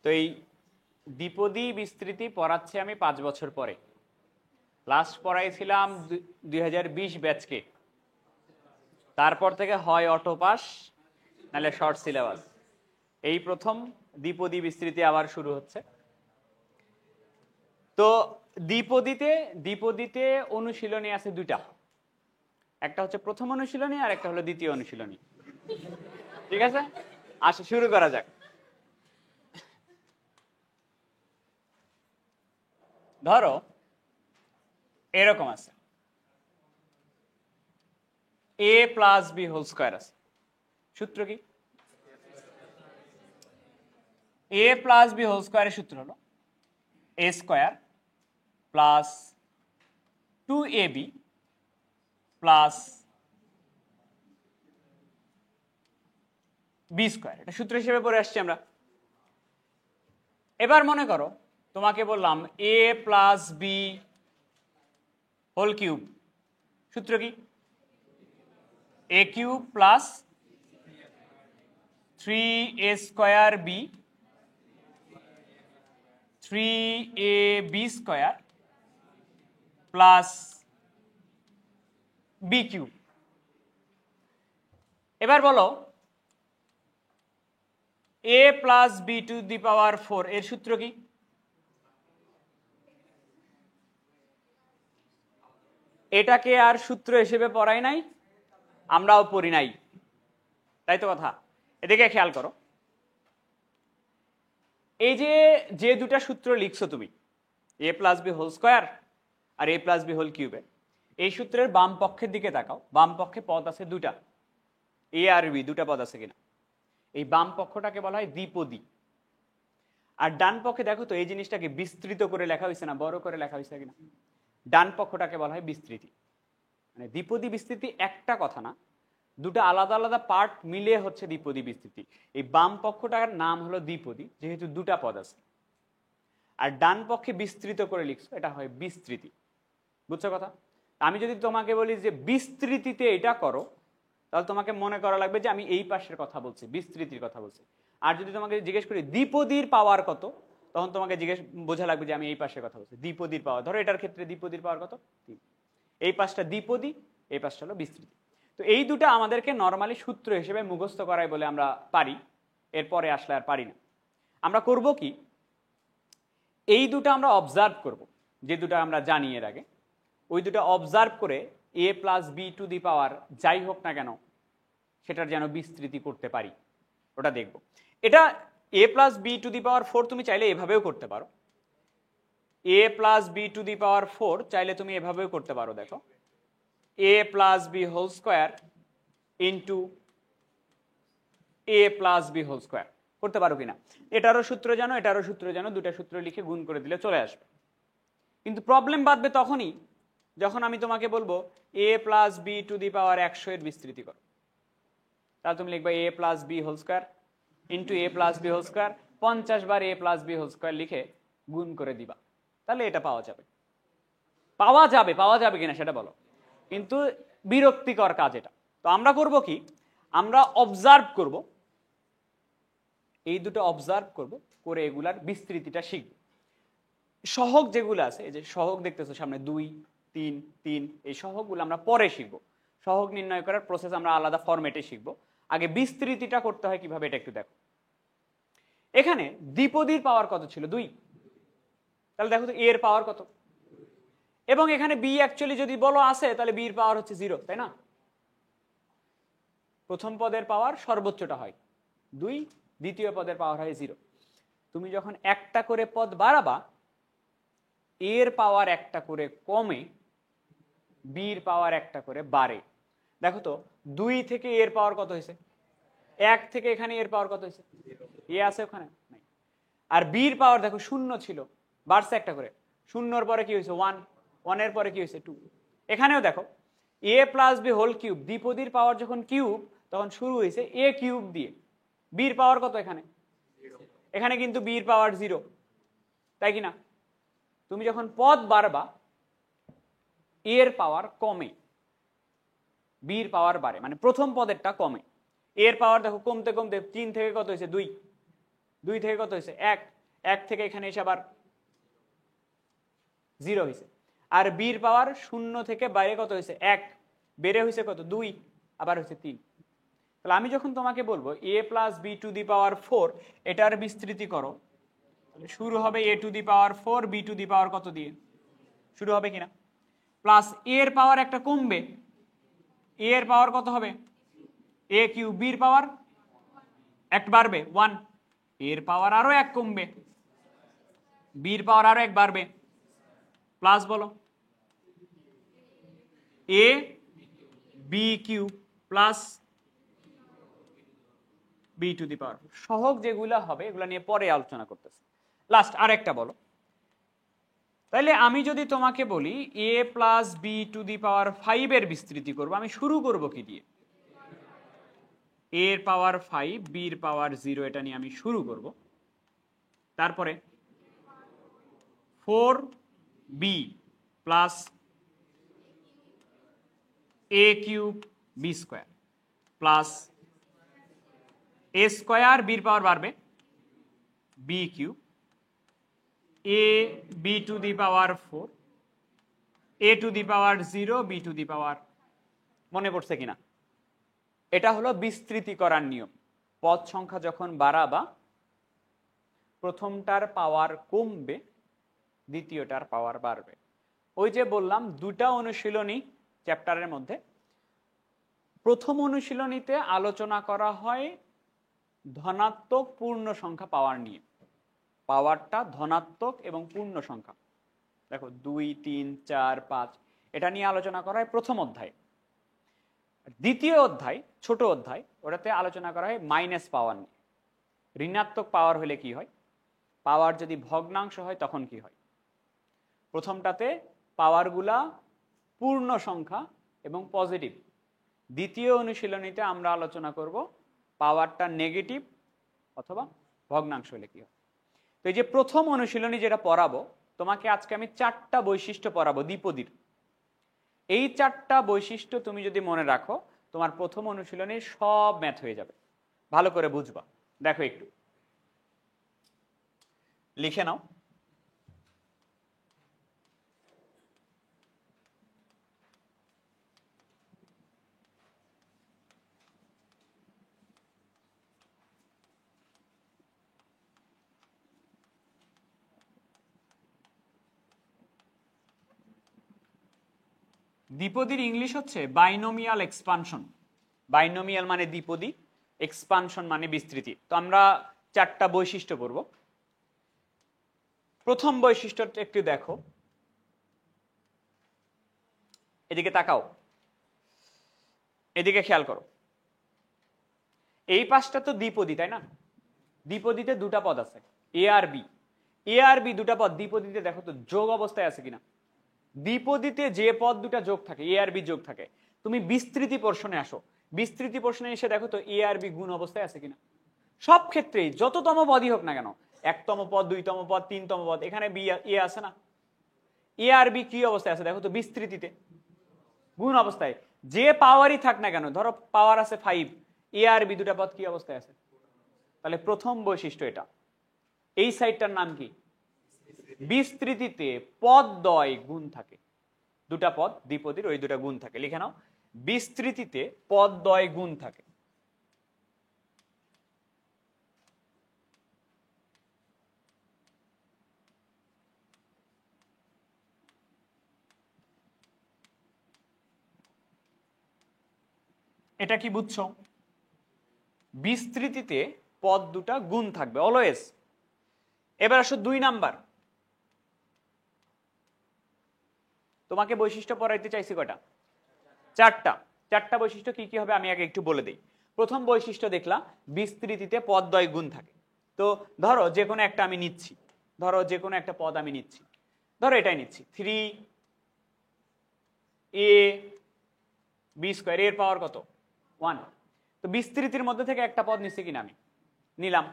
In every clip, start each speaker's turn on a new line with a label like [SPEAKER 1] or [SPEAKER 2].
[SPEAKER 1] তো এই দ্বিপদী বিস্তৃতি পড়াচ্ছি আমি 5 বছর পরে। লাস্ট পড়াইছিলাম 2020 ব্যাচকে। তারপর থেকে হয় অটো পাস নাহলে শর্ট সিলেবাস। এই প্রথম দ্বিপদী বিস্তৃতি আবার শুরু হচ্ছে। তো দ্বিপদীতে অনুশীলনী আছে দুইটা, একটা হচ্ছে প্রথম অনুশীলনী আর একটা হলো দ্বিতীয় অনুশীলনী। ঠিক আছে, আসো শুরু করা যাক। ধরো এরকম আছে, a plus B whole square আছে। সূত্র কি? a প্লাস বি হোল স্কোয়ারের সূত্র হলো a square plus 2ab plus B square. এটা সূত্র হিসেবে পড়ে আসছি আমরা। এবার মনে করো তোমাকে বললাম a plus B whole cube. সূত্র কি? a কিউব plus 3a square B 3ab square plus B cube. এবার বলো a plus B to the power 4 এর সূত্র কি? এটাকে আর সূত্র হিসেবে পড়াই নাই, আমরাও পড়ি নাই, তাই তো কথা। এদিকে খেয়াল করো, এই যে যে দুটা সূত্র লিখছো তুমি, a plus B whole square আর a প্লাস বি হোল কিউবে, এই সূত্রের বাম পক্ষের দিকে তাকাও। বাম পক্ষে পদ আছে দুটা, a আর বি, দুটা পদ আছে কিনা। এই বাম পক্ষটাকে বলা হয় দ্বিপদী। আর ডান পক্ষে দেখো তো এই জিনিসটাকে বিস্তৃত করে লেখা হয়েছে না, বড় করে লেখা হয়েছে কিনা। ডান পক্ষটাকে বলা হয় বিস্তৃতি। মানে দ্বিপদী বিস্তৃতি একটা কথা না, দুটো আলাদা আলাদা পার্ট মিলে হচ্ছে দ্বিপদী বিস্তৃতি। এই বাম পক্ষটার নাম হলো দ্বিপদী, যেহেতু দুটা পদ আছে। আর ডান পক্ষে বিস্তৃত করে লিখছো, এটা হয় বিস্তৃতি। বুঝছো কথা? আমি যদি তোমাকে বলি যে বিস্তৃতিতে এটা করো, তাহলে তোমাকে মনে করা লাগবে যে আমি এই পাশের কথা বলছি, বিস্তৃতির কথা বলছি। আর যদি তোমাকে জিজ্ঞেস করি দ্বিপদীর পাওয়ার কত, তখন তোমাকে বোঝা লাগবে যে আমি এই পাশের কথা বলছি। দ্বিপদীর পাওয়ার, ধরো এটার ক্ষেত্রে দ্বিপদীর পাওয়ার কত? 3। এই পাশটা দ্বিপদী, এই পাশটা হলো বিস্তৃতি। তো এই দুটো আমাদেরকে নর্মালি সূত্র হিসেবে মুখস্থ করাই বলে আমরা পারি, এরপরে আসলে আর পারি না। আমরা করব কি, এই দুটো আমরা অবজার্ভ করব, যে দুটো আমরা জানি এর আগে, ওই দুটো অবজার্ভ করে a plus B to the power যাই হোক না কেন সেটার যেন বিস্তৃতি করতে পারি, ওটা দেখব। এটা a plus B to the power 4 তুমি চাইলে এভাবেও করতে পারো। a plus B to the power 4 চাইলে তুমি এভাবেও করতে পারো। দেখো a plus B whole square into a plus B whole square করতে পারো কিনা। এটারও সূত্র জানো, এটারও সূত্র জানো, দুটা সূত্র লিখে গুণ করে দিলে চলে আসবে। কিন্তু প্রবলেম বাঁধবে তখনই যখন আমি তোমাকে বলবো a plus B to the power 100 এর বিস্তৃতি করো। তাহলে তুমি লিখবে a plus B whole square into a plus B whole square, 50 বার a plus B whole square লিখে গুণ করে দিবা। তাহলে এটা পাওয়া যাবে। পাওয়া যাবে কিনা সেটা বলো। কিন্তু বিরক্তিকর কাজ এটা। তো আমরা করব কি, আমরা অবজার্ভ করব, এই দুটো অবজার্ভ করব, করে এগুলার বিস্তৃতিটা শিখব। সহগ যেগুলো আছে, এই যে সহগ দেখতেছো সামনে 2 3 3, এই সহগগুলো আমরা পরে শিখব। সহগ নির্ণয় করার প্রসেস আমরা আলাদা ফরম্যাটে শিখব। আগে বিস্তৃতিটা করতে হয় কিভাবে এটা একটু দেখো। এখানে দ্বিপদীর পাওয়ার কত ছিল? 2। তাহলে দেখো তো এর পাওয়ার কত। এবং এখানে বি অ্যাকচুয়ালি যদি বলো আছে, তাহলে বির পাওয়ার হচ্ছে 0, তাই না? প্রথম পদের পাওয়ার সর্বোচ্চটা হয় 2, দ্বিতীয় পদের পাওয়ার হয় 0। তুমি যখন একটা করে পদ বাড়াবা, এর পাওয়ার একটা করে কমে, বির পাওয়ার একটা করে বাড়ে। দেখো তো 2 থেকে এর পাওয়ার কত হয়েছে? 1 থেকে এখানে এর পাওয়ার কত হয়েছে? এ আছে ওখানে নাই। আর বির পাওয়ার দেখো 0 ছিল, বাড়ছে একটা করে। 0-র পরে কি হয়েছে? 1, 1-এর পরে কি হয়েছে? 2। এখানেও দেখো a plus B whole cube, দ্বিপদীর পাওয়ার যখন কিউব তখন শুরু হয়েছে a কিউব দিয়ে। বির পাওয়ার কত এখানে? এখানে কিন্তু বির পাওয়ার 0, তাই কি না? তুমি যখন পদ বাড়বা, এর পাওয়ার কমে, বির পাওয়ার বাড়ে, মানে প্রথম পদেরটা কমে। এর পাওয়ার দেখো কমতে কমতে 3 থেকে কত হয়েছে? 2। 2 থেকে কত হয়েছে 1, 1 থেকে এখানে এসে আবার 0 হয়েছে। আর বির পাওয়ার 0 থেকে বাইরে কত হয়েছে 1, বেড়ে হয়েছে কত 2, আবার হয়েছে 3। তাহলে আমি যখন তোমাকে বলবো a plus B to the power 4, এটার বিস্তৃতি করো, তাহলে শুরু হবে a to the power 4, B to the power কত দিয়ে শুরু হবে কিনা, প্লাস a এর পাওয়ার একটা কমবে, a এর পাওয়ার কত হবে a কিউব, বির পাওয়ার এক বাড়বে 1, এর পাওয়ার আরো এক কমবে, বির পাওয়ার আরো এক বাড়বে, প্লাস বলো a B cube plus B to the power. সহগ যেগুলো হবে এগুলো নিয়ে পরে আলোচনা করতেছি। লাস্ট আরেকটা বলো, তাহলে আমি যদি তোমাকে বলি a plus B to the power 5 এর বিস্তৃতি করব, আমি শুরু করব কি দিয়ে, a এর পাওয়ার 5, বির পাওয়ার 0, এটা নিয়ে আমি শুরু করব। তারপরে 4b plus a cube B square plus a square, বির পাওয়ার বাড়বে B cube, a B to the power 4, a to the power 0, B to the power, মনে পড়ছে কিনা? এটা হলো বিস্তৃতি করার নিয়ম। পদ সংখ্যা যখন বাড়াবা প্রথমটার পাওয়ার কমবে, দ্বিতীয়টার পাওয়ার বাড়বে। ওই যে বললাম দুটা অনুশীলনী চ্যাপ্টারের মধ্যে, প্রথম অনুশীলনীতে আলোচনা করা হয় ধনাত্মক পূর্ণ সংখ্যা পাওয়ার নিয়ে, পাওয়ারটা ধনাত্মক এবং পূর্ণ সংখ্যা, দেখো 2, 3, 4, 5, এটা নিয়ে আলোচনা করা হয় প্রথম অধ্যায়। দ্বিতীয় অধ্যায় ছোট অধ্যায়, ওটাতে আলোচনা করা হয় মাইনাস পাওয়ার নিয়ে, ঋণাত্মক পাওয়ার হলে কি হয়, পাওয়ার যদি ভগ্নাংশ হয় তখন কি হয়। প্রথমটাতে পাওয়ারগুলা পূর্ণ সংখ্যা এবং পজিটিভ, দ্বিতীয় অনুশীলনীতে আমরা আলোচনা করব পাওয়ারটা নেগেটিভ অথবা ভগ্নাংশ হলে কি হয়। তো এই যে প্রথম অনুশীলনী যেটা পড়াবো তোমাকে আজকে আমি 4টা বৈশিষ্ট্য পড়াবো দ্বিপদীর। এই 4টা বৈশিষ্ট্য তুমি যদি মনে রাখো তোমার প্রথম অনুশীলনীর সব ম্যাথ হয়ে যাবে, ভালো করে বুঝবা। দেখো একটু লিখে নাও, দ্বিপদীর ইংলিশ হচ্ছে বাইনোমিয়াল এক্সপানশন। বাইনোমিয়াল মানে দ্বিপদী, এক্সপানশন মানে বিস্তৃতি। তো আমরা 4টা বৈশিষ্ট্য পড়ব। প্রথম বৈশিষ্ট্যটা একটু দেখো, এদিকে তাকাও, এদিকে খেয়াল করো। এই পাশটা তো দ্বিপদী তাই না, দ্বিপদীতে দুটা পদ আছে এ আর বি, এ আর বি দুটা পদ দ্বিপদীতে দেখো তো যোগ অবস্থায় আছে কিনা। দ্বিপদীতে যে পদ দুটা যোগ থাকে এ আর বি যোগ থাকে। তুমি বিস্তৃতি পোর্শনে আসো, বিস্তৃতি পোর্শনে এসে দেখো তো এ আর বি গুণ অবস্থায় আছে কিনা। সব ক্ষেত্রেই যততম পদই হোক না কেন, 1তম পদ, 2তম পদ, 3তম পদ, এখানে বি এ আছে না, এ আর বি কি অবস্থায় আছে দেখো তো, বিস্তৃতিতে গুণ অবস্থায়। যে পাওয়ারই থাক না কেন, ধরো পাওয়ার আছে 5, এ আর বি দুটা পদ কি অবস্থায় আছে। তাহলে প্রথম বৈশিষ্ট্য এটা। এই সাইডটার নাম কি, বিস্তৃতিতে পদদ্বয় গুণ থাকে, দুটা পদ দ্বিপদীর ওই দুটা গুণ থাকে। লিখে নাও, বিস্তৃতিতে পদদ্বয় গুণ থাকে। এটা কি বুঝছো? বিস্তৃতিতে পদ দুটা গুণ থাকবে অলওয়েজ। এবার আসো 2 নাম্বার। তোমাকে বৈশিষ্ট্য পড়াইতে চাইছি কয়টা, 4টা। 4টা বৈশিষ্ট্য কি কি হবে আমি আগে একটু বলে দিই। প্রথম বৈশিষ্ট্য দেখলাম বিস্তৃতিতে পদদ্বয় গুণ থাকে। তো ধরো যে কোনো একটা আমি নিচ্ছি, ধরো যে কোনো একটা পদ আমি নিচ্ছি, ধরো এটাই নিচ্ছি 3a বি স্কোয়ার, এর পাওয়ার কত 1। তো বিস্তৃতির মধ্যে থেকে একটা পদ নিচ্ছি কিনা আমি, নিলাম।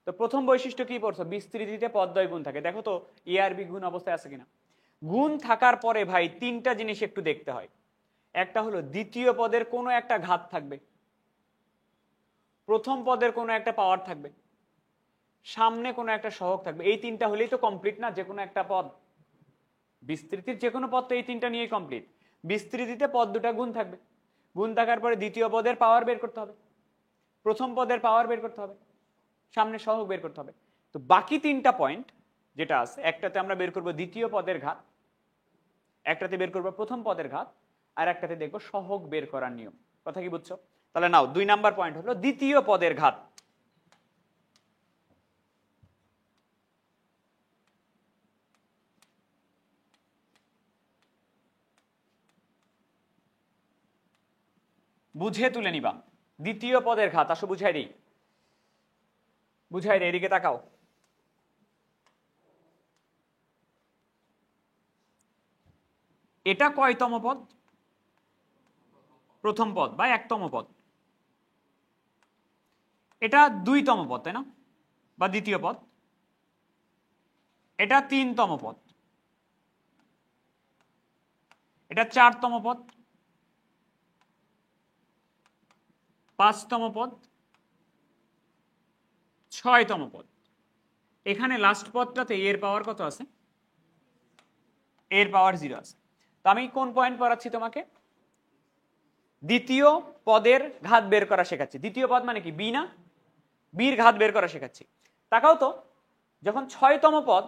[SPEAKER 1] তো প্রথম বৈশিষ্ট্য কি পড়ছো, বিস্তৃতিতে পদদ্বয় গুণ থাকে। দেখো তো এ আর বি গুণ অবস্থায় আছে কিনা। গুণ থাকার পরে ভাই 3টা জিনিস একটু দেখতে হয়। একটা হলো দ্বিতীয় পদের কোনো একটা ঘাত থাকবে, প্রথম পদের কোনো একটা পাওয়ার থাকবে, সামনে কোনো একটা সহগ থাকবে, এই তিনটা হলেই তো কমপ্লিট না যে কোনো একটা পদ। বিস্তৃতির যে কোনো পদ তো এই তিনটা নিয়েই কমপ্লিট। বিস্তৃতিতে পদ দুটা গুণ থাকবে, গুণ থাকার পরে দ্বিতীয় পদের পাওয়ার বের করতে হবে, প্রথম পদের পাওয়ার বের করতে হবে, সামনে সহগ বের করতে হবে। তো বাকি তিনটা পয়েন্ট যেটা আছে, একটাতে আমরা বের করব দ্বিতীয় পদের ঘাত, একটাতে বের করব প্রথম পদের ঘাত, আর একটাতে দেখবো সহগ বের করার নিয়ম। কথা কি বুঝছো? তাহলে নাও 2 নাম্বার পয়েন্ট হলো দ্বিতীয় পদের ঘাত। বুঝে তুলে নিবা দ্বিতীয় পদের ঘাত। আসো বুঝাই দিই, বুঝাই দিই, এদিকে তাকাও। এটা কয়তম পদ? প্রথম পদ বা একতম পদ। এটা 2তম পদ, তাই না? বা দ্বিতীয় পদ। এটা 3তম পদ। এটা 4তম পদ, 5তম পদ, 6তম পদ। এখানে লাস্ট পদটাতে এর পাওয়ার কত আছে? এর পাওয়ার 0 আছে। তো আমি কোন পয়েন্ট পড়াচ্ছি তোমাকে? দ্বিতীয় পদের ঘাত বের করা শেখাচ্ছি। দ্বিতীয় পদ মানে কি? বি না? বির ঘাত বের করা শেখাচ্ছি। তাকাও তো, যখন 6তম পদ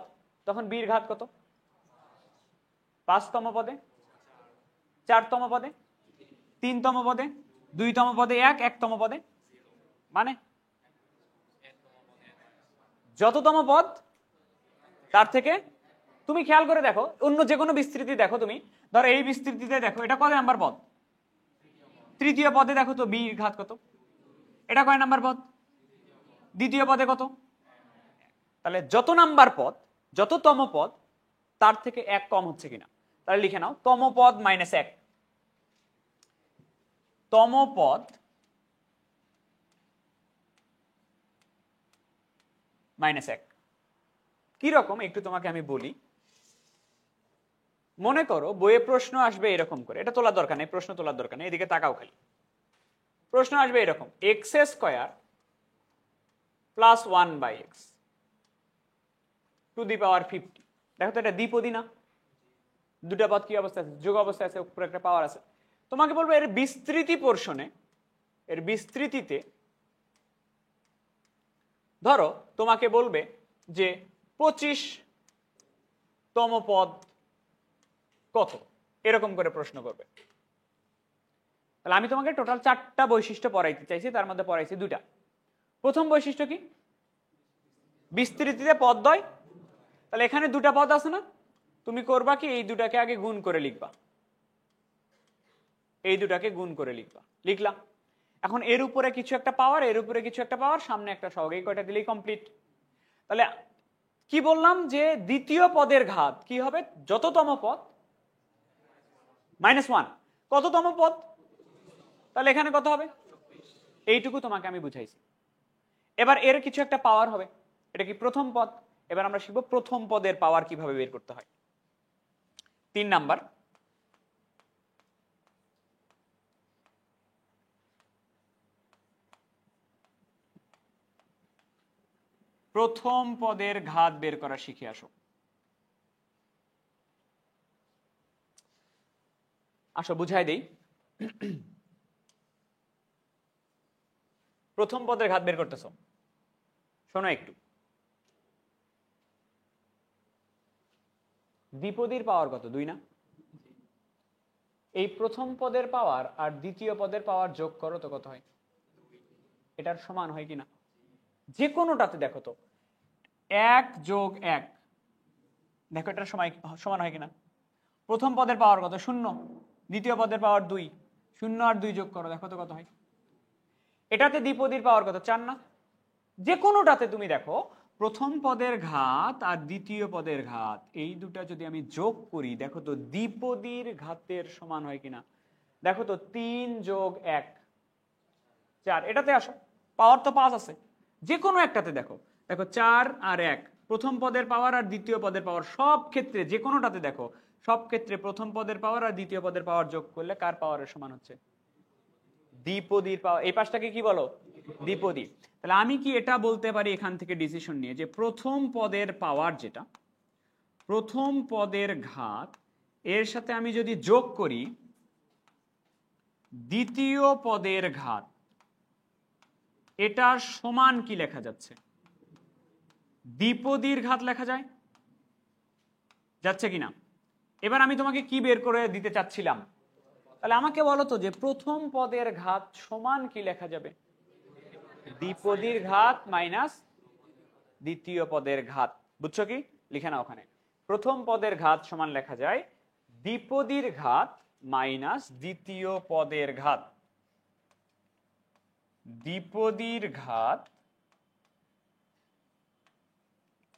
[SPEAKER 1] তখন বির ঘাত কত? 5তম পদে, 4তম পদে, 3তম পদে, 2তম পদে 1, 1তম পদে মানে যততম পদ তার থেকে। তুমি খেয়াল করে দেখো, অন্য যে কোনো বিস্তৃতি দেখো, তুমি ধরো এই বিস্তৃতিতে দেখো, এটা কয় নাম্বার পদ? তৃতীয় পদে দেখো তো বির ঘাত কত? এটা কয় নাম্বার পদ? দ্বিতীয় পদে কত? তাহলে যত নাম্বার পদ, যততম পদ তার থেকে 1 কম হচ্ছে কিনা। তাহলে লিখে নাও তম পদ -1। তম পদ -1 কি রকম একটু তোমাকে আমি বলি। মনে করো বইয়ে প্রশ্ন আসবে এরকম করে, এটা তোলার দরকার নেই, প্রশ্ন তোলার দরকার নেই, এদিকে তাকাও খালি। প্রশ্ন আসবে এরকম, x² + 1/x টু দি পাওয়ার 50। দেখো তো এটা দ্বিপদী না? দুটা পদ কি অবস্থা আছে? যোগ অবস্থায় আছে, উপরে একটা পাওয়ার আছে। তোমাকে বলবো এর বিস্তৃতি পোর্শনে, এর বিস্তৃতিতে ধরো তোমাকে বলবে যে 25তম পদ কত, এরকম করে প্রশ্ন করবে। তাহলে আমি তোমাকে টোটাল 4টা বৈশিষ্ট্য পড়াইতে চাইছি, তার মধ্যে পড়াইছি 2টা। প্রথম বৈশিষ্ট্য কি? বিস্তৃতিতে পদ দ্বয়। তাহলে এখানে 2টা পদ আছে না? তুমি করবা কি, এই দুটাকে আগে গুণ করে লিখবা, এই দুটাকে গুণ করে লিখবা, লিখলাম। এখন এর উপরে কিছু একটা পাওয়ার, এর উপরে কিছু একটা পাওয়ার, সামনে একটা সহগ, এই কয়টা দিলেই কমপ্লিট। তাহলে কি বললাম যে দ্বিতীয় পদের ঘাত কি হবে? যততম পদ -1। কততম পদ? তাহলে এখানে কত হবে? এইটুকু তোমাকে আমি বুঝাইছি। এবার এর কিছু একটা পাওয়ার হবে, এটা কি? প্রথম পদ। এবার আমরা শিখবো প্রথম পদের পাওয়ার কিভাবে বের করতে হয়। 3 নাম্বার, প্রথম পদের ঘাত বের করা শিখে আসো। আসো বুঝাই দেই। প্রথম পদের ঘাত বের করতেছ, শোনো একটু। দ্বিপদীর পাওয়ার কত? 2 না? এই প্রথম পদের পাওয়ার আর দ্বিতীয় পদের পাওয়ার যোগ করো তো কত হয়? এটার সমান হয় কিনা? যে কোনোটাতে দেখো তো 1 + 1, দেখো এটার সমান হয় কিনা? প্রথম পদের পাওয়ার কত? 0। দ্বিতীয় পদের পাওয়ার 2, 0 আর 2 যোগ করো, দেখো তো কত হয়। এটাতে দ্বিপদীর পাওয়ার কত? 4 না? যে কোনোটাতে তুমি দেখো প্রথম পদের ঘাত আর দ্বিতীয় পদের ঘাত, এই দুটা যদি আমি যোগ করি, দেখো তো দ্বিপদীর ঘাতের সমান হয় কিনা। দেখো তো 3 + 1 4। এটাতে আসো, পাওয়ার তো 5 আছে, যে কোনো একটাতে দেখো, দেখো 4 আর 1, প্রথম পদের পাওয়ার আর দ্বিতীয় পদের পাওয়ার, সব ক্ষেত্রে যে কোনোটাতে দেখো, সব ক্ষেত্রে প্রথম পদের পাওয়ার আর দ্বিতীয় পদের পাওয়ার যোগ করলে কার পাওয়ারের সমান হচ্ছে? দ্বিপদীর পাওয়ার। এই পাশটাকে কি বলো? দ্বিপদী। তাহলে আমি কি এটা বলতে পারি এখান থেকে ডিসিশন নিয়ে যে প্রথম পদের পাওয়ার যেটা, প্রথম পদের ঘাত এর সাথে আমি যদি যোগ করি দ্বিতীয় পদের ঘাত, এটার সমান কি লেখা যাচ্ছে? দ্বিপদীর ঘাত লেখা যায়, যাচ্ছে কিনা? এবার আমি তোমাকে কি বের করে দিতে চাচ্ছিলাম, তাহলে আমাকে বলো তো যে প্রথম পদের ঘাত সমান কি লেখা যাবে? দ্বিপদীর ঘাত মাইনাস দ্বিতীয় পদের ঘাত। বুঝছো কি? লিখে নাও ওখানে, প্রথম পদের ঘাত সমান লেখা যায় দ্বিপদীর ঘাত মাইনাস দ্বিতীয় পদের ঘাত। দ্বিপদীর ঘাত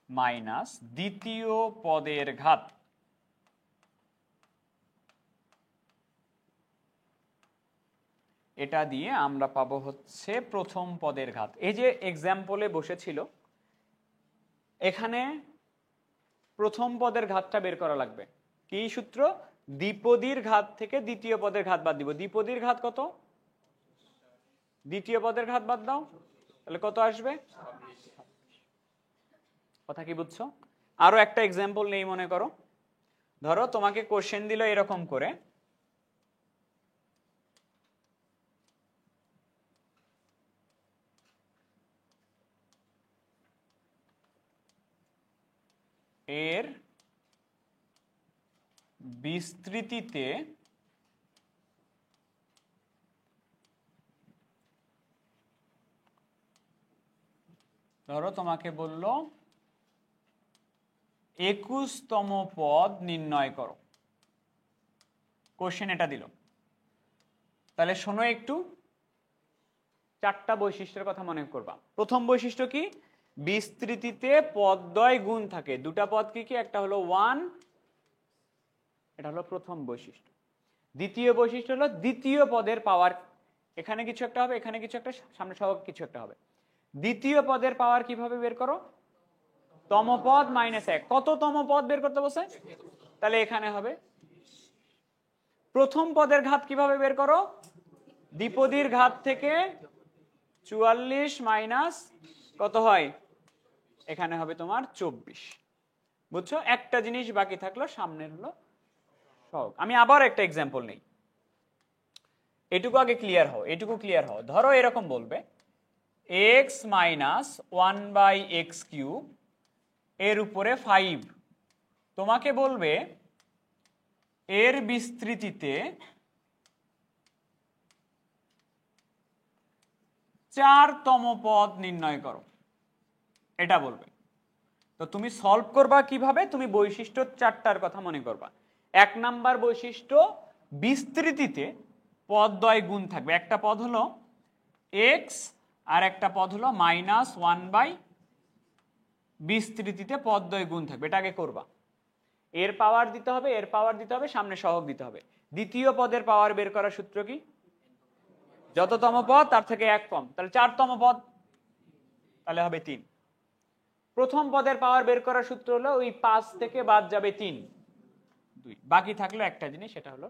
[SPEAKER 1] মাইনাস দ্বিতীয় পদের ঘাত। এটা দিয়ে আমরা পাবো হচ্ছে প্রথম পদের ঘাত। এই যে এক্সাম্পলে বসেছিল, এখানে প্রথম পদের ঘাতটা বের করা লাগবে। কি সূত্র? দ্বিপদীর ঘাত থেকে দ্বিতীয় পদের ঘাত বাদ দিব। দ্বিপদীর ঘাত কত? দ্বিতীয় পদের ঘাত বাদ দাও, তাহলে কত আসবে? কথা কি বুঝছো? আরো একটা এক্সাম্পল নেই মনে করো, ধরো তোমাকে কোশ্চেন দিল এরকম করে, এর বিস্তৃতিতে ধরো তোমাকে বলল 21তম পদ নির্ণয় করো, কোশ্চেন এটা দিল। তাহলে শোনো একটু, চারটা বৈশিষ্ট্যের কথা মনে করবা। প্রথম বৈশিষ্ট্য কি? বিস্তৃতিতে পদদ্বয় গুণ থাকে। দুটা পদ কি কি? একটা হলো 1, এটা হলো প্রথম বৈশিষ্ট্য। দ্বিতীয় বৈশিষ্ট্য হলো দ্বিতীয় পদের পাওয়ার, এখানে কিছু একটা হবে, এখানে কিছু একটা, সামনে সহ কিছু একটা হবে। দ্বিতীয় পদের পাওয়ার কিভাবে বের করো? তমপদ মাইনাস 1। কত তম পদ বের করতে বসে? তাহলে এখানে হবে। প্রথম পদের ঘাত কিভাবে বের করো? দ্বিপদীর ঘাত থেকে 44 মাইনাস কত হয়? এখানে হবে তোমার 24। বুঝছো? একটা জিনিস বাকি থাকলো, সামনের হলো সহগ। আমি আবার একটা এক্সাম্পল নেই, এটুকু আগে ক্লিয়ার হও, এটুকু ক্লিয়ার হও। ধরো এরকম বলবে x মাইনাস 1/x³ এর উপরে 5, তোমাকে বলবে এর বিস্তৃতিতে 4তম পদ নির্ণয় করো, এটা বলবে। তো তুমি সলভ করবা কিভাবে? তুমি বৈশিষ্ট্য চারটার কথা মনে করবা। 1 নাম্বার বৈশিষ্ট্য, বিস্তৃতিতে পদদ্বয় গুণ থাকবে। একটা পদ হলো x আর একটা পদ হলো -1/, বিস্তৃতিতে পদদ্বয় গুণ থাকবে, এটা আগে করবা। এর পাওয়ার দিতে হবে, এর পাওয়ার দিতে হবে, সামনে সহগ দিতে হবে। দ্বিতীয় পদের পাওয়ার বের করার সূত্র কি? যততম পদ তার থেকে 1 কম, তাহলে 4তম পদ, তাহলে হবে 3। প্রথম পদের পাওয়ার বের করার সূত্র হলো ওই 5 থেকে বাদ যাবে 3, 2, বাকি থাকলো একটা জিনিস, সেটা হলো।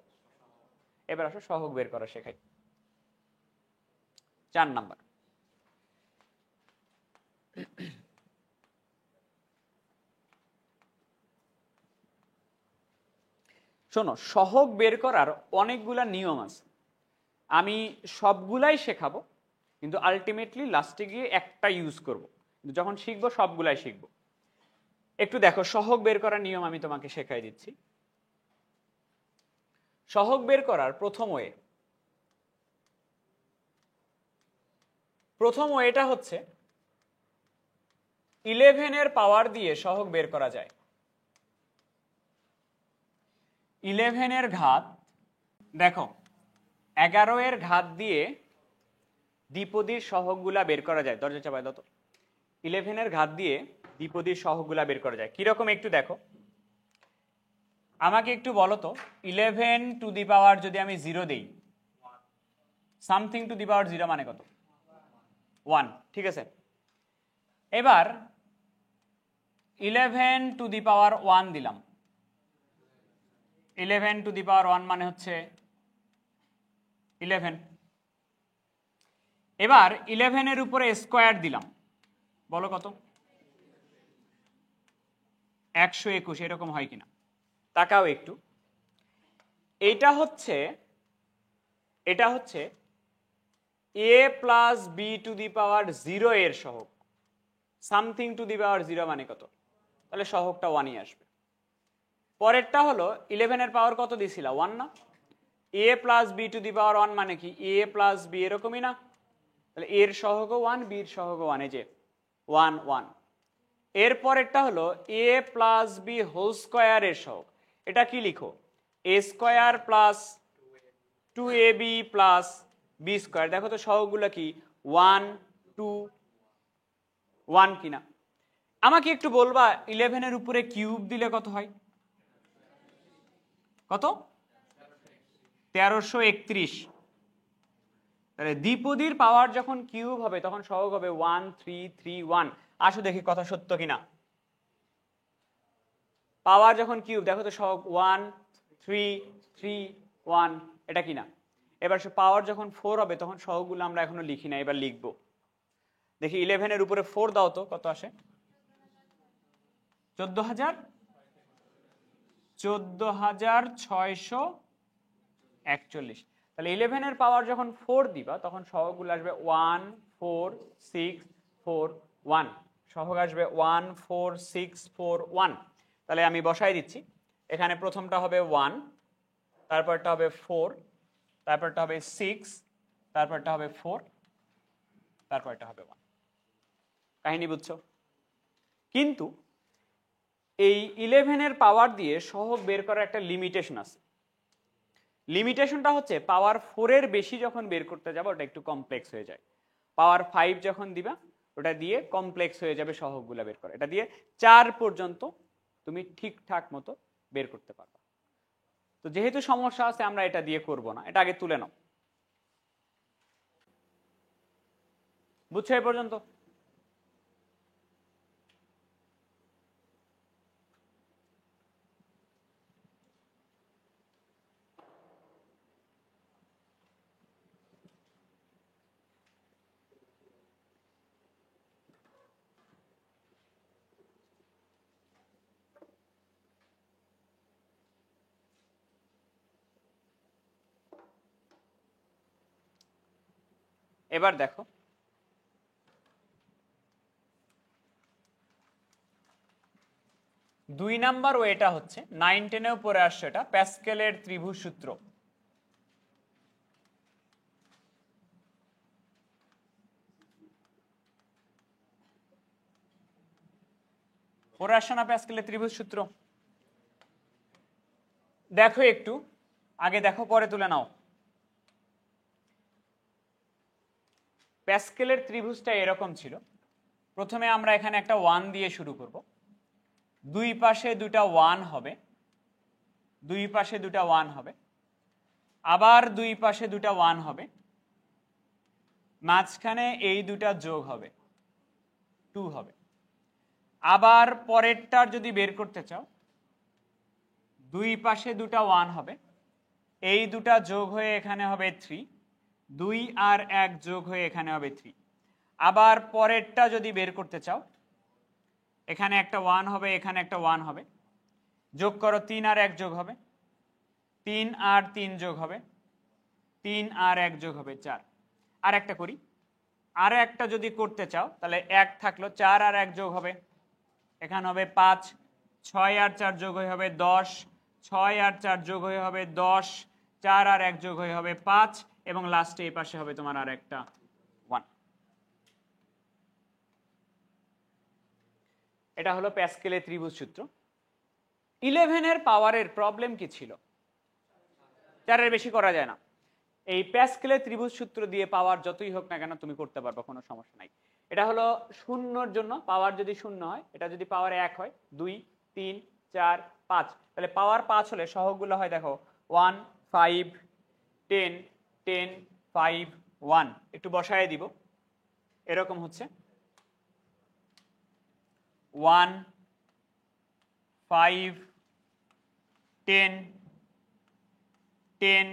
[SPEAKER 1] এবার আসো সহগ বের করা শেখাই। 4 নাম্বার, শোনো, সহগ বের করার অনেকগুলা নিয়ম আছে, আমি সবগুলাই শেখাবো, কিন্তু আলটিমেটলি লাস্টে গিয়ে একটা ইউজ করব। কিন্তু যখন শিখবো সবগুলাই শিখবো। একটু দেখো, সহগ বের করার নিয়ম আমি তোমাকে শেখাই দিচ্ছি। সহগ বের করার প্রথম ওয়েটা হচ্ছে 11 পাওয়ার দিয়ে সহগ বের করা যায়। 11 ঘাত, দেখো 11 ঘাত দিয়ে দ্বিপদীর সহগগুলা বের করা যায়। দরজা চাপায় দাও তো। 11 ঘাত দিয়ে দ্বিপদীর সহগগুলা বের করা যায় কিরকম একটু দেখো। আমাকে একটু বলো তো, 11 টু দি পাওয়ার যদি আমি 0 দেই, সামথিং টু দি পাওয়ার 0 মানে কত? 1, ঠিক আছে। এবার 11 টু দি পাওয়ার 1 দিলাম, 11 টু দি পাওয়ার 1 মানে হচ্ছে 11। এবার 11 উপরে স্কোয়ার দিলাম, বলো কত? 121, এরকম হয় কিনা তাকাও একটু। এটা হচ্ছে a plus B to the power 0 এর সহগ। সামথিং টু দি পাওয়ার 0 মানে কত? তাহলে সহগটা 1ই আসবে। পরেরটা হলো 11 এর পাওয়ার কত দিছিলা? 1 না? a plus B to the power 1 মানে কি? a প্লাস বি, এরকমই না? তাহলে এর সহগও 1, বির সহগও 1, এই যে 1 1। এর পরেরটা হলো a প্লাস বি হোল স্কোয়ারের সহগ। এটা কি লিখো? a square plus 2ab plus B square. দেখো তো সহগগুলো কি 1 2 1 কিনা? আমাকে একটু বলবা 11 এর উপরে কিউব দিলে কত হয়? কত? 1331। তাহলে দ্বিপদীর পাওয়ার যখন কিউব হবে তখন সহগ হবে 1 3 3 1। আসো দেখি কথা সত্য কিনা। পাওয়ার যখন কিউব, দেখো তো সহগ 1 3 3 1, এটা কিনা? এবার পাওয়ার যখন 4 হবে তখন সহগগুলো আমরা এখনো লিখি না, এবার লিখবো। দেখি 11 এর উপরে 4 দাও তো, কত আসে? 14,641। তাহলে 11 এর পাওয়ার যখন 4 দিবা তখন সহগগুলো আসবে 1 4 6 4 1। সহগ আসবে 1 4 6 4 1। তাহলে আমি বসাই দিচ্ছি। এখানে প্রথমটা হবে 1, তারপরটা হবে 4, তারপরটা হবে 6, তারপরটা হবে 4, তারপরটা হবে 1। কাহিনী বুঝছো? কিন্তু এই 11 এর পাওয়ার দিয়ে সহগ বের করার একটা লিমিটেশন আছে। লিমিটেশনটা হচ্ছে পাওয়ার 4 এর বেশি যখন বের করতে যাবে ওটা একটু কমপ্লেক্স হয়ে যায়। পাওয়ার 5 যখন দিবা ওটা দিয়ে কমপ্লেক্স হয়ে যাবে সহগগুলো বের করা। এটা দিয়ে 4 পর্যন্ত তুমি ঠিকঠাক মতো বের করতে পারবে। তো যেহেতু সমস্যা আছে আমরা এটা দিয়ে করব না, এটা আগে তুলে নাও। বুঝছো এই পর্যন্ত? এবার দেখো, দুই নাম্বার ওয়েটা হচ্ছে 9 10 পরে আসছে, এটা প্যাসকেলের ত্রিভুজ সূত্র। পরে আসছে না প্যাসকেলের ত্রিভুজ সূত্র? দেখো একটু আগে দেখো, পরে তুলে নাও। প্যাসকেলের ত্রিভুজটা এরকম ছিল। প্রথমে আমরা এখানে একটা 1 দিয়ে শুরু করব, দুই পাশে দুটা 1 হবে, দুই পাশে দুটা 1 হবে, আবার দুই পাশে দুটা 1 হবে, মাঝখানে এই দুটা যোগ হবে 2 হবে। আবার পরেরটার যদি বের করতে চাও, দুই পাশে দুটা 1 হবে, এই দুটা যোগ হয়ে এখানে হবে 3, 2 আর 1 যোগ হয়ে এখানে হবে 3। আবার পরেরটা যদি বের করতে চাও, এখানে একটা 1 হবে, এখানে একটা 1 হবে, যোগ করো 3 আর 1 যোগ হবে, 3 আর 3 যোগ হবে, 3 আর 1 যোগ হবে 4। আর একটা করি, আর একটা যদি করতে চাও তাহলে 1 থাকলো, 4 আর 1 যোগ হবে, এখানে হবে 5, 6 আর 4 যোগ হয়ে হবে 10, 6 আর 4 যোগ হয়ে হবে 10, 4 আর 1 যোগ হয়ে হবে 5, এবং লাস্টে এই পাশে হবে তোমার আর একটা 1। এটা হলো প্যাসকেলের ত্রিভুজ সূত্র। 11 এর পাওয়ারের প্রবলেম কি ছিল? 4 এর বেশি করা যায় না। এই প্যাসকেলের ত্রিভুজ সূত্র দিয়ে পাওয়ার যতই হোক না কেন তুমি করতে পারবে, কোনো সমস্যা নাই। এটা হলো শূন্যর জন্য, পাওয়ার যদি শূন্য হয়, এটা যদি পাওয়ার 1 হয়, 2 3 4 5, তাহলে পাওয়ার 5 হলে সহগগুলো হয় দেখো 1 5 10 10 5 1। একটু বসায় দিব, এরকম হচ্ছে 1 5 10 10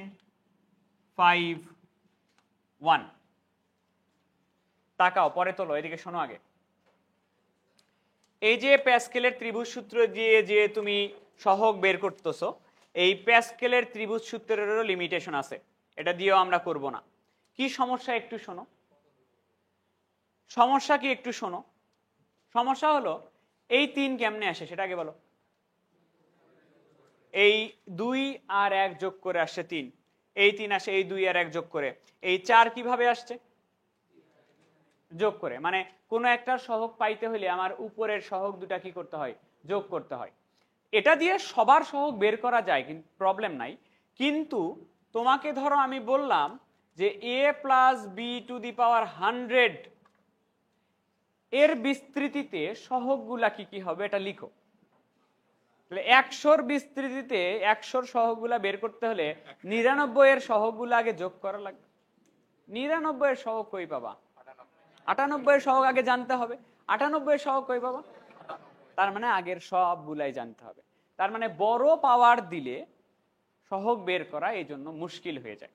[SPEAKER 1] 5 1। তাকাও, পরে তোলো, এদিকে শোনো আগে। এই যে প্যাসকেলের ত্রিভুজ সূত্র দিয়ে যে তুমি সহগ বের করতেছো, এই প্যাসকেলের ত্রিভুজ সূত্রেরও লিমিটেশন আছে, এটা দিয়েও আমরা করব না। কি সমস্যা একটু শোনো, সমস্যা কি একটু শোনো। সমস্যা হলো এই 3 কেমনে আসে সেটা আগে বলো। এই 2 আর 1 যোগ করে আসছে 3, এই 3 আসে এই 2 আর 1 যোগ করে, এই 4 কিভাবে আসছে? যোগ করে। মানে কোনো একটা সহগ পাইতে হলে আমার উপরের সহগ দুটা কি করতে হয়? যোগ করতে হয়। এটা দিয়ে সবার সহগ বের করা যায়, কিন্তু প্রবলেম নাই। কিন্তু তোমাকে ধরো আমি বললাম যে a plus B to the power 100 এর বিস্তৃতিতে সহগগুলা কি কি হবে এটা লিখো। তাহলে 100 বিস্তৃতিতে 100 সহগগুলা বের করতে হলে 99 এর সহগগুলো আগে যোগ করা লাগবে। 99 এর সহগ কই পাবা? 98 এর সহগ আগে জানতে হবে। 98 এর সহগ কই পাবা? তার মানে আগের সবগুলাই জানতে হবে। তার মানে বড় পাওয়ার দিলে সহগ বের করা এই জন্য মুশকিল হয়ে যায়।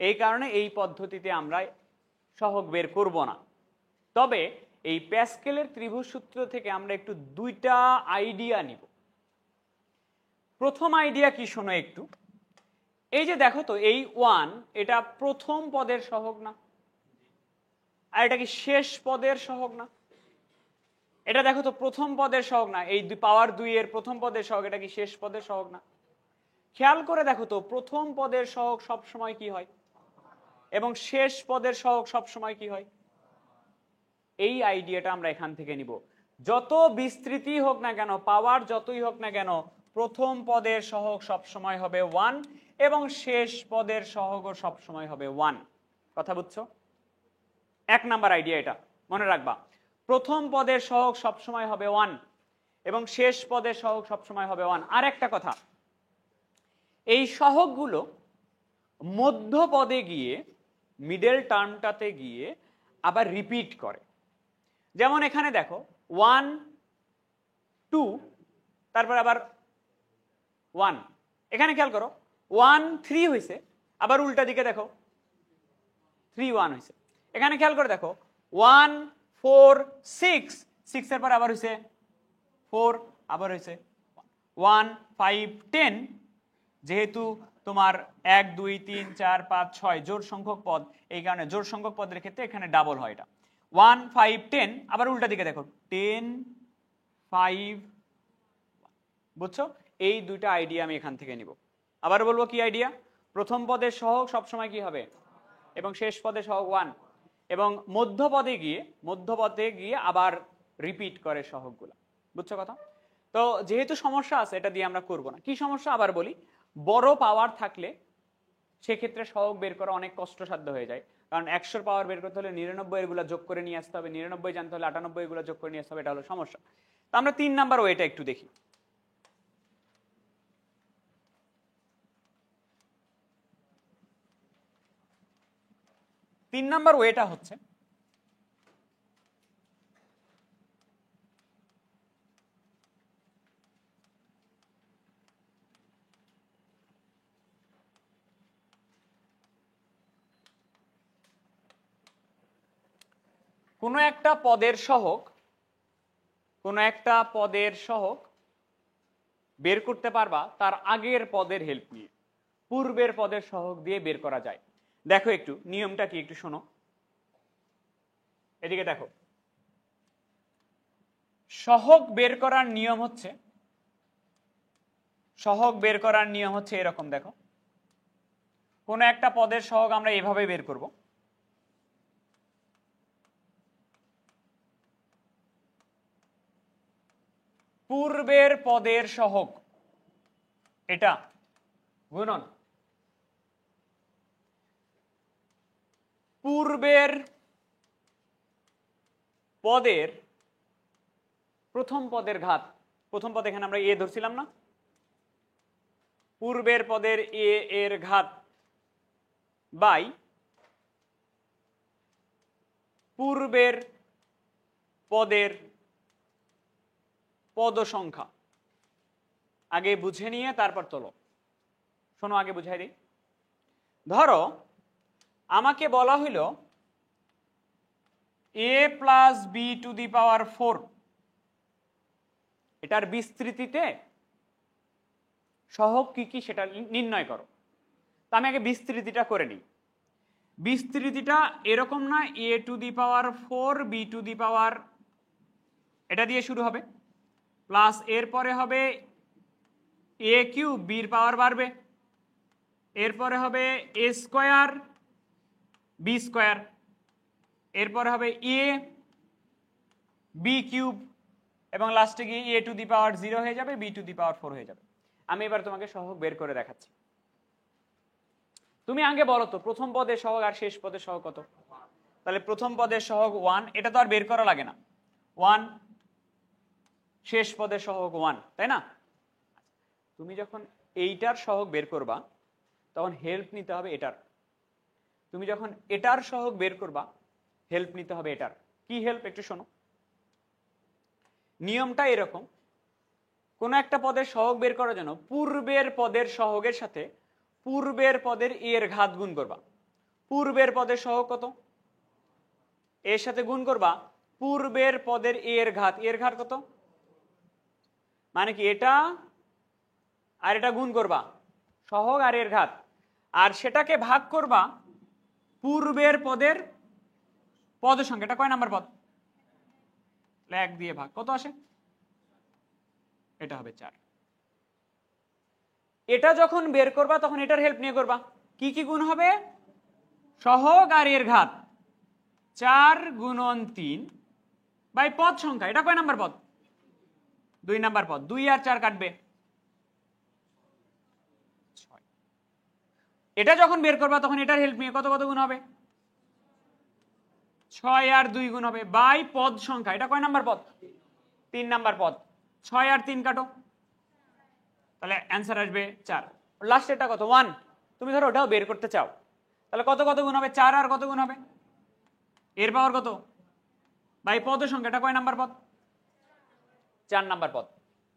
[SPEAKER 1] এই কারণে এই পদ্ধতিতে আমরা সহগ বের করব না। তবে এই প্যাসকেলের ত্রিভুজ সূত্র থেকে আমরা একটু 2টা আইডিয়া নিব। প্রথম আইডিয়া কি শোনো একটু। এই যে দেখো তো এই 1 এটা প্রথম পদের সহগ না, আর এটা কি শেষ পদের সহগ না? এটা দেখো তো প্রথম পদের সহগ না, এই পাওয়ার 2 এর প্রথম পদের সহগ, এটা কি শেষ পদের সহগ না? খেয়াল করে দেখো তো প্রথম পদের সহগ সব সময় কি হয় এবং শেষ পদের সহগ সব সময় কি হয়? এই আইডিয়াটা আমরা এখান থেকে নিব। যত বিস্তৃতি হোক না কেন, পাওয়ার যতই হোক না কেন, প্রথম পদের সহগ সব সময় হবে 1 এবং শেষ পদের সহগও সব সময় হবে 1। কথা বুঝছো? 1 নাম্বার আইডিয়া এটা মনে রাখবা। প্রথম পদের সহগ সব সময় হবে 1 এবং শেষ পদের সহগ সব সময় হবে 1। আর একটা কথা, এই সহগগুলো মধ্য পদে গিয়ে মিডল টার্মটাতে গিয়ে আবার রিপিট করে। যেমন এখানে দেখো 1 2 তারপর আবার 1, এখানে খেয়াল করো 1 3 হয়েছে, আবার উল্টা দিকে দেখো 3 1 হয়েছে। এখানে খেয়াল করে দেখো 1 4 6 6 এর পর আবার হয়েছে 4, আবার হয়েছে 1 5 10। যেহেতু তোমার 1 2 3 4 5 6 জোড় সংখ্যক পদ, এই কারণে জোড় সংখ্যক পদের ক্ষেত্রে এখানে ডাবল হয়। এটা 1 5 10, আবার উল্টা দিকে দেখো 10 5। বুঝছো? এই 2টা আইডিয়া আমি এখান থেকে নিব। আবার বলবো কি আইডিয়া। প্রথম পদের সহগ সবসময় কি হবে এবং শেষ পদের সহগ 1 এবং মধ্য পদে গিয়ে আবার রিপিট করে সহগগুলো। বুঝছো কথা? তো যেহেতু সমস্যা আছে এটা দিয়ে আমরা করব না। কি সমস্যা আবার বলি। বড় পাওয়ার থাকলে সেক্ষেত্রে সহগ বের করা অনেক কষ্টসাধ্য হয়ে যায়, কারণ 100 পাওয়ার বের করতে হলে 99 এগুলো যোগ করে নিয়ে আসতে হবে, 99 জানতে হলে 98 এগুলো যোগ করে নিয়ে আসতে হবে। এটা হলো সমস্যা। তো আমরা 3 নাম্বার ওয়েটা একটু দেখি। 3 নাম্বার ওয়েটা হচ্ছে কোনো একটা পদের সহগ বের করতে পারবা তার আগের পদের হেল্প নিয়ে, পূর্বের পদের সহগ দিয়ে বের করা যায়। দেখো একটু নিয়মটা কি একটু শোনো। এদিকে দেখো, সহগ বের করার নিয়ম হচ্ছে এরকম। দেখো কোন একটা পদের সহগ আমরা এভাবে বের করব। পূর্বের পদের সহগ এটা গুণন পূর্বের পদের প্রথম পদের ঘাত। প্রথম পদ এখানে আমরা এ ধরছিলাম না, পূর্বের পদের এ এর ঘাত বাই পূর্বের পদের পদ সংখ্যা। আগে বুঝে নিয়ে তারপর তোলো। শোনো আগে বুঝাই দিই। ধরো আমাকে বলা হইল a plus B to the power 4, এটার বিস্তৃতিতে সহগ কি কি সেটা নির্ণয় করো। তো আমি আগে বিস্তৃতিটা করে নিই। বিস্তৃতিটা এরকম না, a to the power 4 B to the power, এটা দিয়ে শুরু হবে, প্লাস এরপরে হবে a কিউব, বির পাওয়ার বাড়বে, এরপরে হবে a স্কোয়ার বি স্কোয়ার, এরপরে হবে a বি কিউব, এবং লাস্টে গিয়ে a টু দি পাওয়ার 0 হয়ে যাবে, বি টু দি পাওয়ার 4 হয়ে যাবে। আমি এবার তোমাকে সহগ বের করে দেখাচ্ছি। তুমি আগে বলো তো প্রথম পদের সহগ আর শেষ পদের সহগ কত? তাহলে প্রথম পদের সহগ 1, এটা তো আর বের করা লাগে না, 1, শেষ পদের সহগ 1, তাই না? তুমি যখন এইটার সহগ বের করবা তখন হেল্প নিতে হবে এটার। তুমি যখন এটার সহগ বের করবা হেল্প নিতে হবে এটার। কি হেল্প একটু শোনো। নিয়মটা এরকম, কোন একটা পদের সহগ বের করার জন্য পূর্বের পদের সহগের সাথে পূর্বের পদের এর ঘাত গুণ করবা। পূর্বের পদের সহগ কত? এর সাথে গুণ করবা পূর্বের পদের এর ঘাত। এর ঘাত কত? মানে কি এটা আর এটা গুণ করবা, সহগ আর এর ঘাত, আর সেটাকে ভাগ করবা পূর্বের পদের পদের সংখ্যা। এটা কয় নাম্বার পদ? 1 দিয়ে ভাগ, কত আসে? এটা হবে 4। এটা যখন বের করবা তখন এটার হেল্প নিয়ে করবা। কি কি গুণ হবে? সহগ আর এর ঘাত, 4 গুণন 3 বাই পদ সংখ্যা। এটা কয় নাম্বার পদ? 2 নাম্বার পদ। 2 আর 4 কাটবে, 6। এটা যখন বের করবা তখন এটার হেল্প নিয়ে কত কত গুণ হবে? 6 আর 2 গুণ হবে বাই পদ সংখ্যা। এটা কয় নাম্বার পদ? 3 নাম্বার পদ। 6 আর 3 কাটো, তাহলে অ্যান্সার আসবে 4। লাস্ট এটা কত? 1। তুমি ধরো ওটাও বের করতে চাও, তাহলে কত কত গুণ হবে? 4 আর কত গুণ হবে? এর পাওয়ার কত বাই পদ সংখ্যা। এটা কয় নাম্বার পদ? 4 নাম্বার পদ।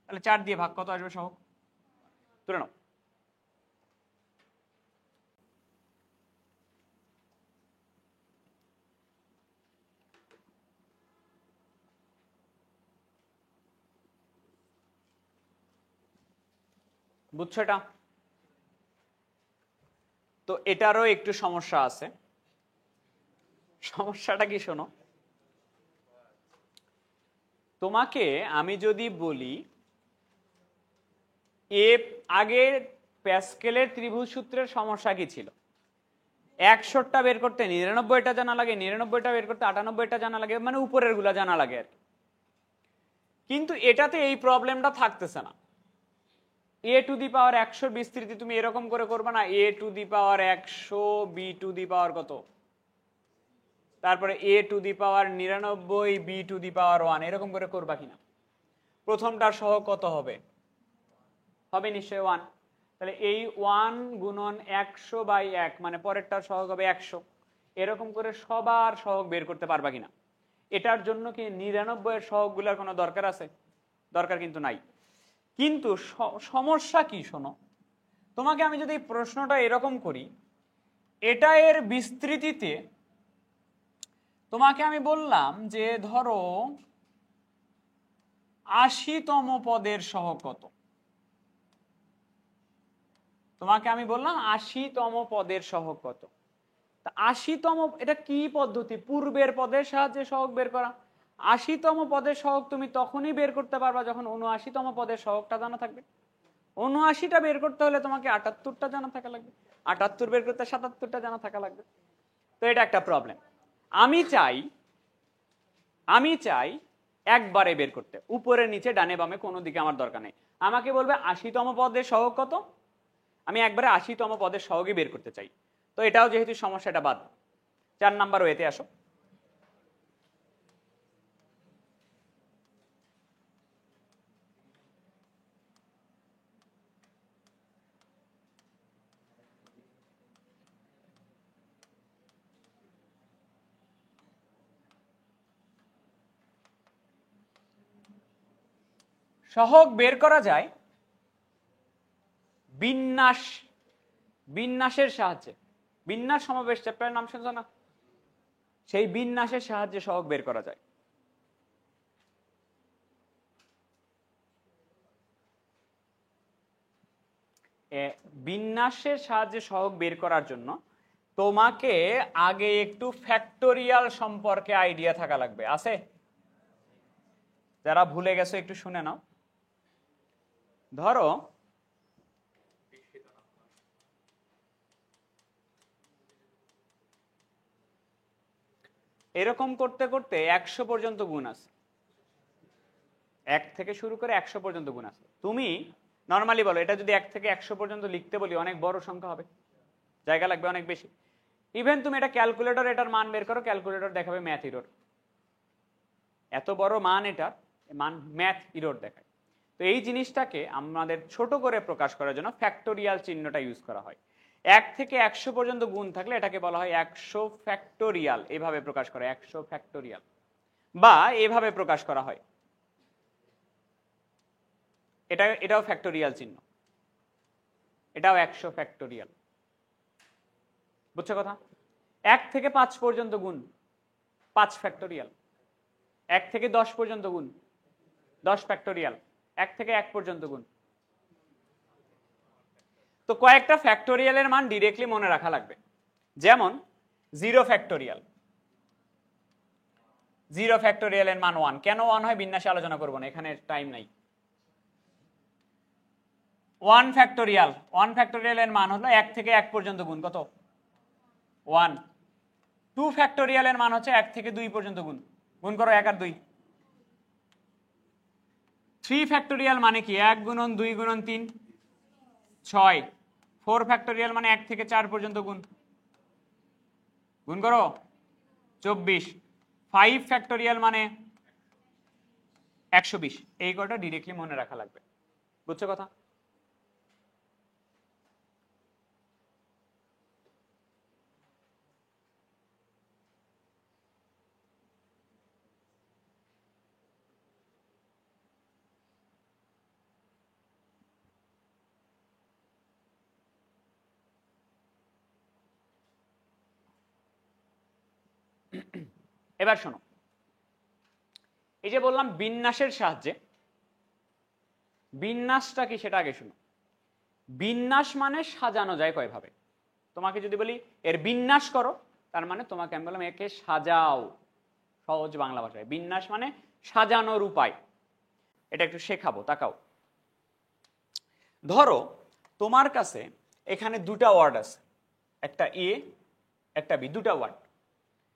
[SPEAKER 1] তাহলে 4 দিয়ে ভাগ, কত আসবে সহগ? তুলে নাও। বুঝছো এটা? তো এটারও একটু সমস্যা আছে। সমস্যাটা কি শোনো। তোমাকে আমি যদি বলি আগে প্যাসকেলের ত্রিভুজ সূত্রের সমস্যা কি ছিল? 61টা বের করতে 99টা জানা লাগে, 99টা বের করতে 98টা জানা লাগে, মানে উপরের গুলা জানা লাগে আর কি। কিন্তু এটাতে এই প্রবলেমটা থাকতেছে না। a টু দি পাওয়ার 100 বিস্তৃতি তুমি এরকম করে করবে না, a to the power 100 B to the power কত, তারপরে a to the power 99 B to the power 1, এরকম করে করবা কিনা? প্রথমটার সহগ কত হবে? হবে নিশ্চয়ই 1। তাহলে এই 1 গুণন 100 বাই 1, মানে পরেরটার সহগ হবে 100। এরকম করে সবার সহগ বের করতে পারবা কিনা? এটার জন্য কি 99 এর সহগগুলোর কোনো দরকার আছে? দরকার কিন্তু নাই। কিন্তু সমস্যা কি শোনো, তোমাকে আমি যদি প্রশ্নটা এরকম করি, এটা এর বিস্তৃতিতে তোমাকে আমি বললাম যে ধরো 80তম পদের সহগ কত? তোমাকে আমি বললাম 80তম পদের সহগ কত। তা 80তম, এটা কি পদ্ধতি? পূর্বের পদের সাহায্যে সহগ বের করা। 80তম পদের সহগ তুমি তখনই বের করতে পারবা যখন 79তম পদের সহগটা জানা থাকবে। 79টা বের করতে হলে তোমাকে 78টা জানা থাকা লাগবে, 78 বের করতে 77টা জানা থাকা লাগবে। তো এটা একটা প্রবলেম। আমি চাই একবারে বের করতে, উপরে নিচে ডানে বামে কোনো দিকে আমার দরকার নেই। আমাকে বলবে 80তম পদের সহগ কত, আমি একবারে 80তম পদের সহগই বের করতে চাই। তো এটাও যেহেতু সমস্যা, এটা বাদ। 4 নাম্বার ওয়েতে আসো। সহগ বের করা যায় বিন্যাসের সাহায্যে। বিন্যাস সমাবেশ চ্যাপ্টারের নাম শুনছো না? সেই বিন্যাসের সাহায্যে সহগ বের করা যায়। বিন্যাসের সাহায্যে সহগ বের করার জন্য তোমাকে আগে একটু ফ্যাক্টোরিয়াল সম্পর্কে আইডিয়া থাকা লাগবে। আছে? যারা ভুলে গেছো একটু শুনে নাও। ধরো এরকম করতে করতে 100 পর্যন্ত গুণ আছে, 1 থেকে শুরু করে 100 পর্যন্ত গুণ আছে। তুমি নর্মালি বলো এটা যদি 1 থেকে 100 পর্যন্ত লিখতে বলি অনেক বড় সংখ্যা হবে, জায়গা লাগবে অনেক বেশি। ইভেন তুমি এটা ক্যালকুলেটর এটার মান বের করো, ক্যালকুলেটর দেখাবে ম্যাথ ইরর। এত বড় মান, এটার মান ম্যাথ ইরর দেখায়। তো এই জিনিসটাকে আমাদের ছোট করে প্রকাশ করার জন্য ফ্যাক্টোরিয়াল চিহ্নটা ইউজ করা হয়। 1 থেকে 100 পর্যন্ত গুণ থাকলে এটাকে বলা হয় 100 ফ্যাক্টোরিয়াল, এভাবে প্রকাশ করা 100 ফ্যাক্টোরিয়াল, বা এভাবে প্রকাশ করা হয়, এটাও ফ্যাক্টোরিয়াল চিহ্ন, এটাও 100 ফ্যাক্টোরিয়াল। বুঝছো কথা? 1 থেকে 5 পর্যন্ত গুণ 5 ফ্যাক্টোরিয়াল, 1 থেকে 10 পর্যন্ত গুণ 10 ফ্যাক্টোরিয়াল, 1 থেকে 1 পর্যন্ত গুণ। তো কয়েকটা ফ্যাক্টোরিয়ালের মান ডিরেক্টলি মনে রাখা লাগবে, যেমন 0 ফ্যাক্টোরিয়াল। 0 ফ্যাক্টোরিয়ালের মান 1। কেন 1 হয় বিন্যাসে আলোচনা করব না, এখানে টাইম নাই। 1 ফ্যাক্টোরিয়াল, 1 ফ্যাক্টোরিয়ালের মান হলো 1 থেকে 1 পর্যন্ত গুণ কত? 1। 2 ফ্যাক্টোরিয়ালের মান হচ্ছে 1 থেকে 2 পর্যন্ত গুণ, গুণ করো 1 আর 2। 3 ফ্যাক্টোরিয়াল মানে কি? 1 গুণন 2 গুণন 3 6। 4 ফ্যাক্টোরিয়াল মানে 1 থেকে 4 পর্যন্ত গুণ, গুণ করো 24। 5 ফ্যাক্টোরিয়াল মানে 120। এই কটা ডিরেক্টলি মনে রাখা লাগবে। বুঝছো কথা? এবার শোনো, এই যে বললাম বিন্যাসের সাহায্যে, বিন্যাসটা কি সেটা আগে শোনো। বিন্যাস মানে সাজানো যায় কয়ভাবে। তোমাকে যদি বলি এর বিন্যাস করো, তার মানে তোমাকে আমি বললাম একে সাজাও। সহজ বাংলা ভাষায় বিন্যাস মানে সাজানোর উপায়। এটা একটু শেখাবো, তাকাও। ধরো তোমার কাছে এখানে দুটা ওয়ার্ড আছে, একটা এ একটা বি, দুটা ওয়ার্ড।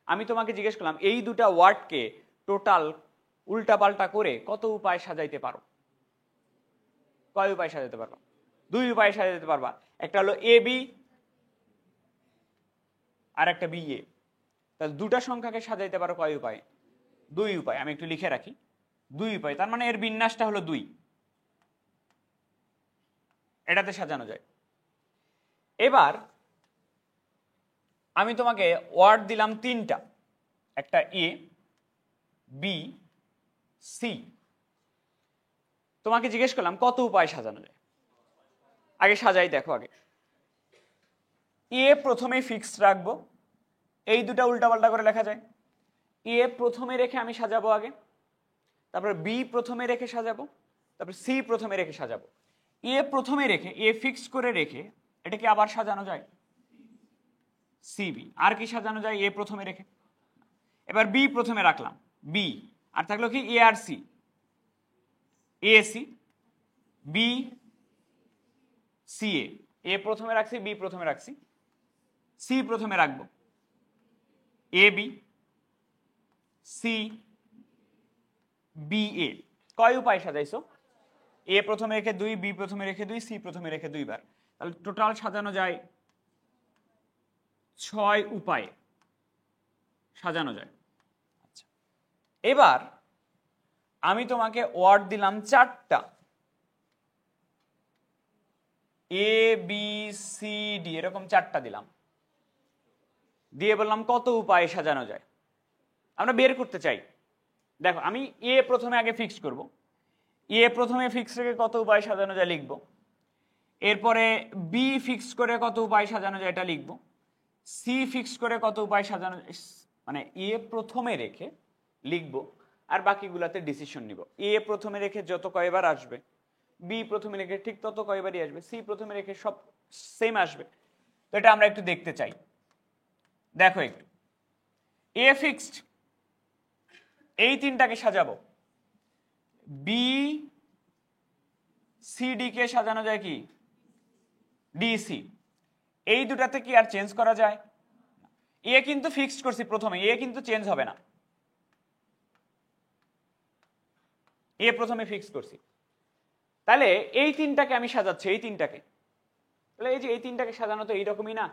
[SPEAKER 1] আমি তোমাকে জিজ্ঞেস করলাম এই দুটা ওয়ার্ডকে টোটাল উল্টাপাল্টা করে কত উপায় সাজাইতে পারো? কয় উপায় সাজাতে পারবা? 2 উপায় সাজাতে পারবা। একটা হলো এ বি আর একটা বি এ। তাহলে দুটা সংখ্যাকে সাজাইতে পারো কয় উপায়? 2 উপায়। আমি একটু লিখে রাখি, 2 উপায়। তার মানে এর বিন্যাসটা হলো 2, এটাতে সাজানো যায়। এবার আমি তোমাকে ওয়ার্ড দিলাম 3টা, একটা এ বি সি। তোমাকে জিজ্ঞেস করলাম কত উপায় সাজানো যায়। আগে সাজাই, দেখো। আগে এ প্রথমে ফিক্সড রাখবো, এই দুটা উল্টাপাল্টা করে লেখা যায়। এ প্রথমে রেখে আমি সাজাবো আগে, তারপর বি প্রথমে রেখে সাজাবো, তারপর সি প্রথমে রেখে সাজাবো। এ প্রথমে রেখে, এ ফিক্স করে রেখে এটাকে আবার সাজানো যায় সিবি। আর কি সাজানো যায়? এ প্রথমে রেখে। এবার বি প্রথমে রাখলাম, বি, আর থাকলো কি এ আর C, A C B C A. A প্রথমে রাখছি, বি প্রথমে রাখছি, সি প্রথমে রাখবো, A B C B A. কয় উপায় সাজাইছো? এ প্রথমে রেখে 2, বি প্রথমে রেখে 2, সি প্রথমে রেখে 2 বার। তাহলে টোটাল সাজানো যায় 6 উপায়ে সাজানো যায়। আচ্ছা, এবার আমি তোমাকে ওয়ার্ড দিলাম 4টা, এ বি সি ডি, এরকম 4টা দিলাম, দিয়ে বললাম কত উপায়ে সাজানো যায়। আমরা বের করতে চাই। দেখো আমি এ প্রথমে আগে ফিক্স করব, এ প্রথমে ফিক্স রেখে কত উপায় সাজানো যায় লিখব। এরপরে বি ফিক্স করে কত উপায় সাজানো যায় এটা লিখব। সি ফিক্স করে কত উপায় সাজানো যায়, মানে এ প্রথমে রেখে লিখবো আর বাকিগুলাতে ডিসিশন নিব। এ প্রথমে রেখে যত কয়বার আসবে, বি প্রথমে রেখে ঠিক তত কয়বারই আসবে, সি প্রথমে রেখে সব সেম আসবে। তো এটা আমরা একটু দেখতে চাই। দেখো একটু, এ ফিক্সড, এই তিনটাকে সাজাবো। বি সি ডি কে সাজানো যায় কি ডিসি। এই দুটাতে কি আর চেঞ্জ করা যায়? এ কিন্তু ফিক্সড করছি প্রথমে, এ কিন্তু চেঞ্জ হবে না। এ প্রথমে ফিক্স করছি, তাহলে এই তিনটাকে আমি সাজাচ্ছি, এই তিনটাকে। তাহলে এই যে এই তিনটাকে সাজানো তো এইরকমই না।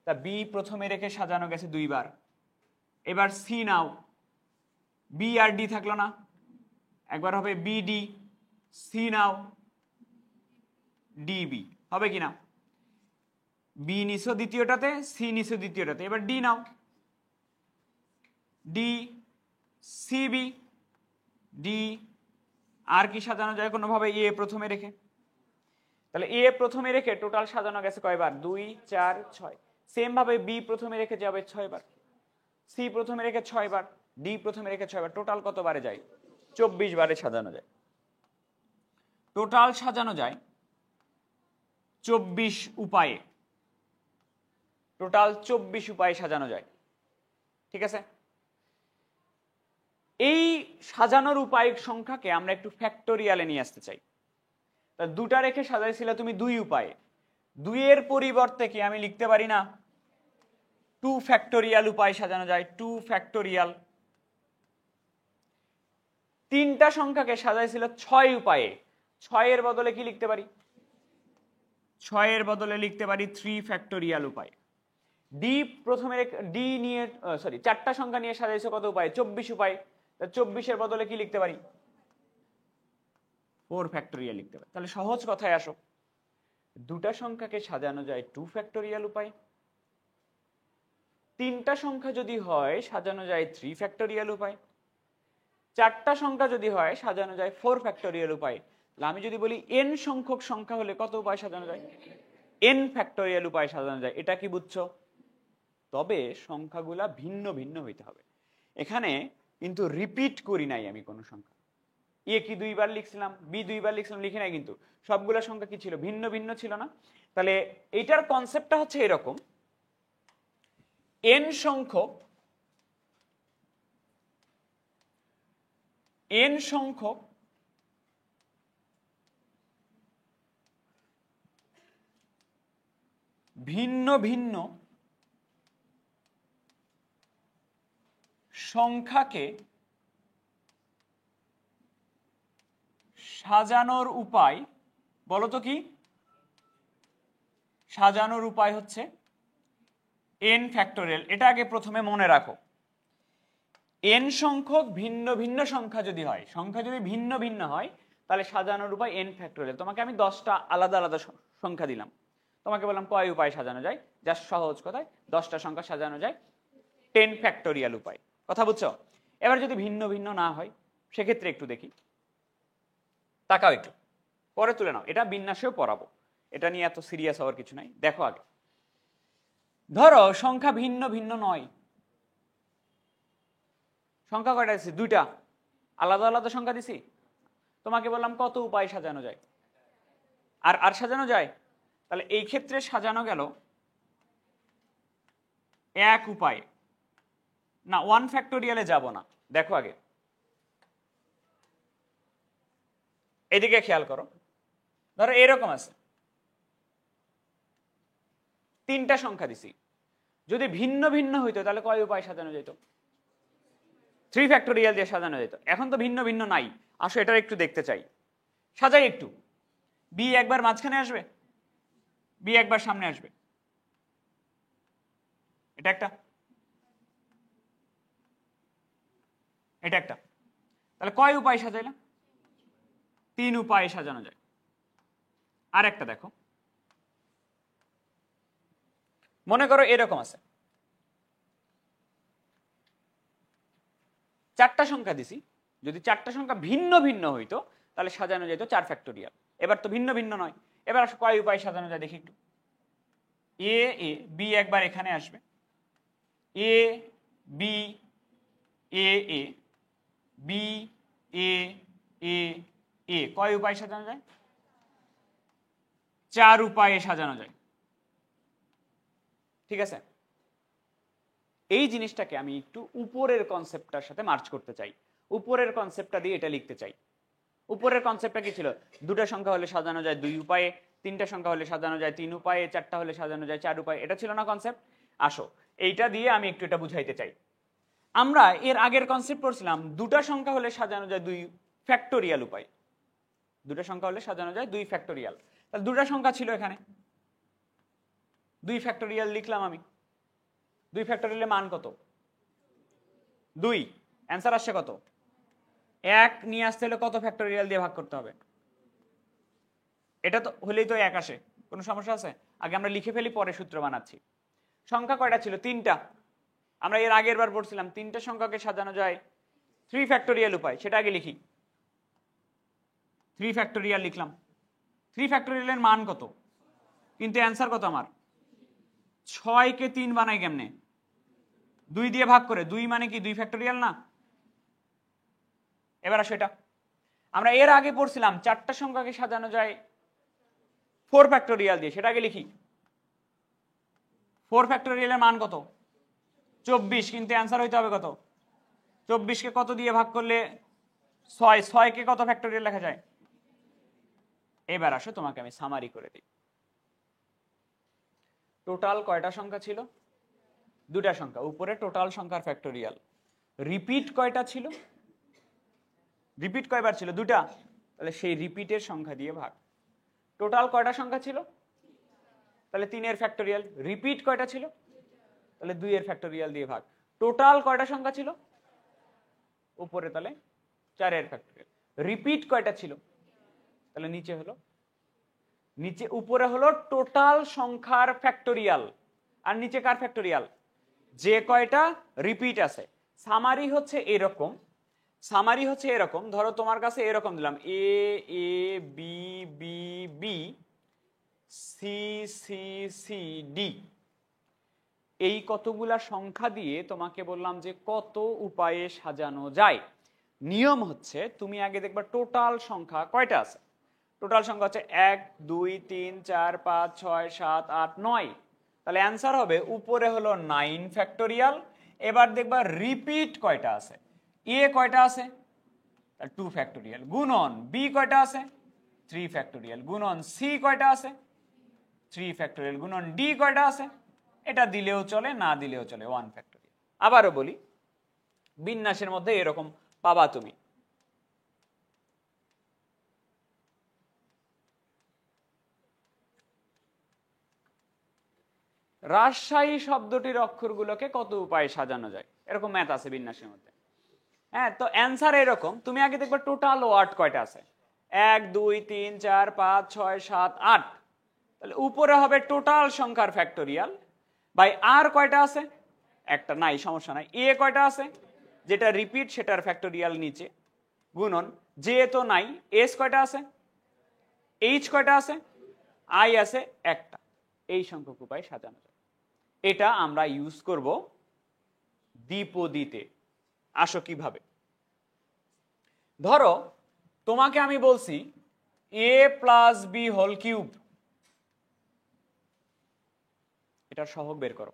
[SPEAKER 1] তা বি প্রথমে রেখে সাজানো গেছে দুইবার। এবার সি নাও, বি আর ডি থাকলো না, একবার হবে B D. See now, DB হবে কি না? বি নিছো দ্বিতীয়টাতে, সি নিছো দ্বিতীয়টাতে, এবার ডি নাও, ডি সিবি ডি। আর কি সাজানো যায় কোনোভাবে? এ প্রথমে রেখে। তাহলে এ প্রথমে রেখে টোটাল সাজানো গেছে কয়বার? 2 4 6। সেম ভাবে বি প্রথমে রেখে যাবে 6 বার, সি প্রথমে রেখে 6 বার, ডি প্রথমে রেখে 6 বার। টোটাল কতবারে যায়? 24 বারে সাজানো যায়। টোটাল সাজানো যায় 24 উপায়ে। টোটাল 24 উপায়ে সাজানো যায়। ঠিক আছে? এই সাজানোর উপায় সংখ্যাকে আমরা একটু ফ্যাক্টোরিয়ালে নিয়ে আসতে চাই। তা দুটা রেখে সাজাইছিল তুমি 2 উপায়ে, 2 এর পরিবর্তে কি আমি লিখতে পারি না 2 ফ্যাক্টোরিয়াল উপায় সাজানো যায়? 2 ফ্যাক্টোরিয়াল। তিনটা সংখ্যাকে সাজাইছিল 6 উপায়ে, 6 এর বদলে কি লিখতে পারি? 6 এর বদলে লিখতে পারি 3 ফ্যাক্টোরিয়াল উপায়। ডি প্রথমে ডি নিয়ে সরি 4টা সংখ্যা নিয়ে সাজাইছো কত উপায়? 24 উপায়। 24 এর বদলে কি লিখতে পারি? 4 ফ্যাক্টোরিয়াল লিখতে পারি। তাহলে সহজ কথায় আসো, দুটা সংখ্যাকে সাজানো যায় 2 ফ্যাক্টোরিয়াল উপায়, তিনটা সংখ্যা যদি হয় সাজানো যায় 3 ফ্যাক্টোরিয়াল উপায়, চারটা সংখ্যা যদি হয় সাজানো যায় 4 ফ্যাক্টোরিয়াল উপায়। তাহলে আমি যদি বলি n সংখ্যক সংখ্যা হলে কত উপায় সাজানো যায়? n ফ্যাক্টোরিয়াল উপায় সাজানো যায়। এটা কি বুঝছো? তবে সংখ্যাগুলা ভিন্ন ভিন্ন হইতে হবে। এখানে কিন্তু রিপিট করি নাই আমি কোনো সংখ্যা। এ কি 2 বার লিখছিলাম, বি 2 বার লিখছিলাম, লিখি নাই কিন্তু। সবগুলা সংখ্যা কি ছিল? ভিন্ন ভিন্ন ছিল না? তাহলে এইটার কনসেপ্টটা হচ্ছে এরকম, n সংখ্যক ভিন্ন ভিন্ন সংখ্যাকে সাজানোর উপায় বলো তো কি? সাজানোর উপায় হচ্ছে n ফ্যাক্টোরিয়াল। এটা আগে প্রথমে মনে রাখো। n সংখ্যক ভিন্ন ভিন্ন সংখ্যা যদি হয়, সংখ্যা যদি ভিন্ন ভিন্ন হয়, তাহলে সাজানোর উপায় n ফ্যাক্টোরিয়াল। তোমাকে আমি 10টা আলাদা আলাদা সংখ্যা দিলাম, তোমাকে বললাম কয় উপায় সাজানো যায়? জাস্ট সহজ কথায় 10টা সংখ্যা সাজানো যায় 10 ফ্যাক্টোরিয়াল উপায়। কথা বুঝছো? এবার যদি ভিন্ন ভিন্ন না হয় সেক্ষেত্রে একটু দেখি, তাকাও একটু, পরে তুলে নাও। এটা বিন্যাসেও পড়াবো, এটা নিয়ে এত সিরিয়াস হওয়ার কিছু নাই। দেখো আগে, ধরো সংখ্যা ভিন্ন ভিন্ন নয়। সংখ্যা কয়টা দিছি? 2টা। আলাদা আলাদা সংখ্যা দিছি। তোমাকে বললাম কত উপায় সাজানো যায়? আর সাজানো যায়? তাহলে এই ক্ষেত্রে সাজানো গেল 1 উপায় না, 1 ফ্যাক্টোরিয়ালে যাব না। দেখো আগে, এদিকে খেয়াল করো। ধরো এরকম আছে, 3টা সংখ্যা দিছি। যদি ভিন্ন ভিন্ন হইতো তাহলে কয় উপায় সাজানো যেত? 3 ফ্যাক্টোরিয়াল দিয়ে সাজানো যেত। এখন তো ভিন্ন ভিন্ন নাই, আসো এটার একটু দেখতে চাই। সাজাই একটু। বি একবার মাঝখানে আসবে, বি একবার সামনে আসবে, এটা একটা, এটা একটা। তাহলে কয় উপায় সাজাইলাম? 3 উপায়ে সাজানো যায়। আর একটা দেখো, মনে করো এরকম আছে, 4টা সংখ্যা দিছি। যদি 4টা সংখ্যা ভিন্ন ভিন্ন হইতো তাহলে সাজানো যেত 4 ফ্যাক্টোরিয়াল। এবার তো ভিন্ন ভিন্ন নয়। এবার আসো কয় উপায় সাজানো যায় দেখি একটু। এ বি একবার এখানে আসবে, A B A A B A এ এ কয় উপায়ে সাজানো যায়? 4 উপায়ে সাজানো যায়। ঠিক আছে, এই জিনিসটাকে আমি একটু উপরের কনসেপ্টটার সাথে মার্চ করতে চাই, উপরের কনসেপ্টটা দিয়ে এটা লিখতে চাই। উপরের কনসেপ্টটা কি ছিল? দুটা সংখ্যা হলে সাজানো যায় 2 উপায়ে, তিনটা সংখ্যা হলে সাজানো যায় 3 উপায়ে, চারটা হলে সাজানো যায় 4 উপায়ে। এটা ছিল না কনসেপ্ট? আসো এইটা দিয়ে আমি একটু এটা বুঝাইতে চাই। আমরা এর আগের কনসেপ্ট পড়ছিলাম দুটা সংখ্যা হলে সাজানো যায় 2 ফ্যাক্টোরিয়াল উপায়। দুটা সংখ্যা হলে সাজানো যায় 2 ফ্যাক্টোরিয়াল। তাহলে দুটা সংখ্যা ছিল এখানে, 2 ফ্যাক্টোরিয়াল লিখলাম আমি। 2 ফ্যাক্টোরিয়ালের মান কত? 2। অ্যান্সার আসছে কত? 1 নিয়ে আসতে হলে কত ফ্যাক্টোরিয়াল দিয়ে ভাগ করতে হবে? এটা তো হলেই তো 1 আসে, কোনো সমস্যা আছে? আগে আমরা লিখে ফেলি, পরে সূত্র বানাচ্ছি। সংখ্যা কয়টা ছিল? 3টা। আমরা এর আগের বার পড়ছিলাম 3টা সংখ্যাকে সাজানো যায় 3 ফ্যাক্টোরিয়াল উপায়, সেটা আগে লিখি। 3 ফ্যাক্টোরিয়াল লিখলাম। 3 ফ্যাক্টোরিয়ালের মান কত? কিন্তু অ্যান্সার কত আমার? 6 কে 3 বানাই কেমনে? 2 দিয়ে ভাগ করে। 2 মানে কি 2 ফ্যাক্টোরিয়াল না? এবার আসো এটা, আমরা এর আগে পড়ছিলাম 4টা সংখ্যাকে সাজানো যায় 4 ফ্যাক্টোরিয়াল দিয়ে, সেটা আগে লিখি। 4 ফ্যাক্টোরিয়ালের মান কত? 24। কিন্তু অ্যান্সার হইতে হবে কত? 24 কে কত দিয়ে ভাগ করলে 6? 6 কে কত ফ্যাক্টোরিয়াল লেখা যায়? এবার আসো তোমাকে আমি সামারি করে দিই। টোটাল কয়টা সংখ্যা ছিল? দুটা সংখ্যা। উপরে টোটাল সংখ্যার ফ্যাক্টোরিয়াল। রিপিট কয়টা ছিল? রিপিট কয়বার ছিল? দুটা। তাহলে সেই রিপিটের সংখ্যা দিয়ে ভাগ। টোটাল কয়টা সংখ্যা ছিল? তাহলে 3 এর ফ্যাক্টোরিয়াল। রিপিট কয়টা ছিল? তাহলে 2 এর ফ্যাক্টোরিয়াল দিয়ে ভাগ। টোটাল কয়টা সংখ্যা ছিল? উপরে তাহলে 4 এর ফ্যাক্টোরিয়াল। রিপিট কয়টা ছিল? তাহলে নিচে হলো, নিচে উপরে হলো টোটাল সংখ্যার ফ্যাক্টোরিয়াল, আর নিচে কার ফ্যাক্টোরিয়াল? যে কয়টা রিপিট আছে। সামারি হচ্ছে এরকম, সামারি হচ্ছে এরকম, ধরো তোমার কাছে এরকম দিলাম A A B B B C C C D, এই কতগুলা সংখ্যা দিয়ে তোমাকে বললাম যে কত উপায়ে সাজানো যায়। নিয়ম হচ্ছে তুমি আগে দেখবা টোটাল সংখ্যা কয়টা আছে। টোটাল সংখ্যা হচ্ছে 1 2 3 4 5 6 7 8 9। তাহলে অ্যান্সার হবে উপরে হলো 9 ফ্যাক্টোরিয়াল। এবার দেখবা রিপিট কয়টা আছে। এ কয়টা আছে? 2 ফ্যাক্টোরিয়াল। গুণন বি কয়টা আছে? 3 ফ্যাক্টোরিয়াল। গুণন সি কয়টা আছে? 3 ফ্যাক্টোরিয়াল। গুণন ডি কয়টা আছে? এটা দিলেও চলে, না দিলেও চলে, 1 ফ্যাক্টোরিয়াল। আবারও বলি, বিন্যাসের মধ্যে এরকম পাবা তুমি। রাজশাহী শব্দটির অক্ষরগুলোকে কত উপায়ে সাজানো যায়, এরকম ম্যাথ আছে বিন্যাসের মধ্যে। হ্যাঁ, তো অ্যান্সার এরকম। তুমি আগে দেখবে টোটাল ওয়ার্ড কয়টা আছে। 1 2 3 4 5 6 7 8। তাহলে উপরে হবে টোটাল সংখ্যার ফ্যাক্টোরিয়াল বাই আর কয়টা আছে? একটা, নাই সমস্যা নাই। এ কয়টা আছে? যেটা রিপিট সেটার ফ্যাক্টোরিয়াল নিচে। গুণন জে তো নাই। এস কয়টা আছে? এইচ কয়টা আছে? আই আছে একটা। এই সংখ্যক উপায়ে সাজানো যায়। এটা আমরা ইউজ করব দ্বিপদীতে। আসো কিভাবে। ধরো তোমাকে আমি বলছি a plus B whole cube, এটার সহগ বের করো।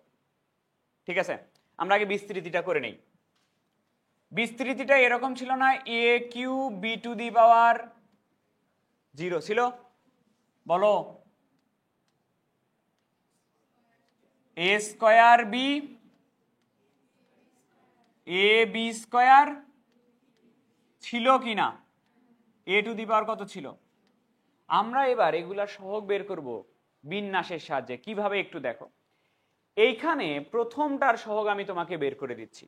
[SPEAKER 1] ঠিক আছে, আমরা আগে বিস্তৃতিটা করে নেই। বিস্তৃতিটা এরকম ছিল না, a cube B to the power 0 ছিল? বলো, a square B A B square ছিল কি না? এ টু দি পাওয়ার কত ছিল? আমরা এবার এগুলা সহগ বের করব বিন্যাসের সাহায্যে। কিভাবে একটু দেখো। এইখানে প্রথমটার সহগ আমি তোমাকে বের করে দিচ্ছি।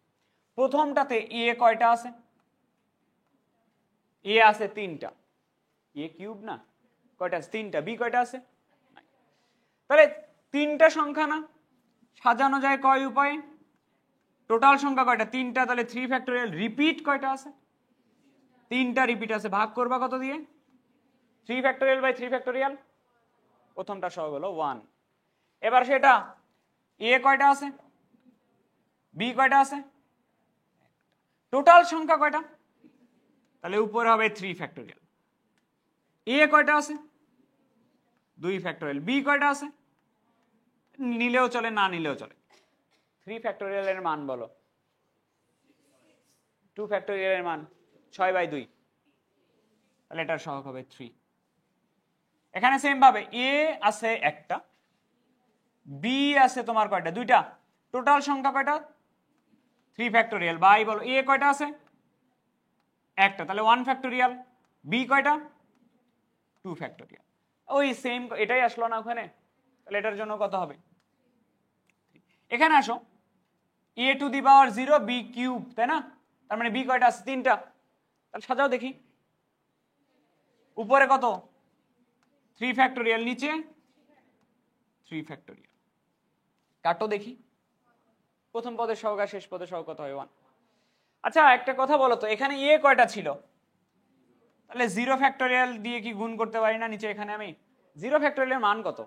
[SPEAKER 1] প্রথমটাতে এ কয়টা আছে? এ আছে 3টা। এ কিউব না, কয়টা আছে? 3টা। বি কয়টা আছে? তাহলে 3টা সংখ্যা না, সাজানো যায় কয় উপায়ে? টোটাল সংখ্যা কয়টা? 3টা। তাহলে 3 ফ্যাক্টোরিয়াল। রিপিট কয়টা আছে? 3টা রিপিট আছে। ভাগ করবা কত দিয়ে? 3 ফ্যাক্টোরিয়াল বাই 3 ফ্যাক্টোরিয়াল। প্রথমটা সহগ হলো 1। এবার সেটা এ কয়টা আছে? বি কয়টা আছে? টোটাল সংখ্যা কয়টা? তাহলে উপরে হবে 3 ফ্যাক্টোরিয়াল। এ কয়টা আছে? 2 ফ্যাক্টোরিয়াল। বি কয়টা আছে? নিলেও চলে, না নিলেও চলে। 3 ফ্যাক্টোরিয়ালের মান বলো। 2 ফ্যাক্টোরিয়ালের মান 6/2, তাহলে এটার সহগ হবে 3। এখানে সেম ভাবে এ আছে একটা, বি আছে তোমার কয়টা? দুইটা। টোটাল সংখ্যা কয়টা? 3 ফ্যাক্টোরিয়াল। বাই বলো এ কয়টা আছে? একটা, তাহলে 1 ফ্যাক্টোরিয়াল। বি কয়টা? 2 ফ্যাক্টোরিয়াল। ওই সেম এটাই আসলো না ওখানে, তাহলে এটার জন্য কত হবে? এখানে আসো, A to the power 0 B cube, তাই না? তার মানে বি কয়টা আছে? 3টা। তাহলে সাজাও দেখি, উপরে কত? 3 ফ্যাক্টোরিয়াল, নিচে 3 ফ্যাক্টোরিয়াল। কাটো দেখি, প্রথম পদের সহগ আর শেষ পদের সহগ কত হয়? 1। আচ্ছা একটা কথা বলো তো, এখানে এ কয়টা ছিল? তাহলে 0 ফ্যাক্টোরিয়াল দিয়ে কি গুণ করতে পারি না নিচে? এখানে আমি 0 ফ্যাক্টোরিয়ালের মান কত?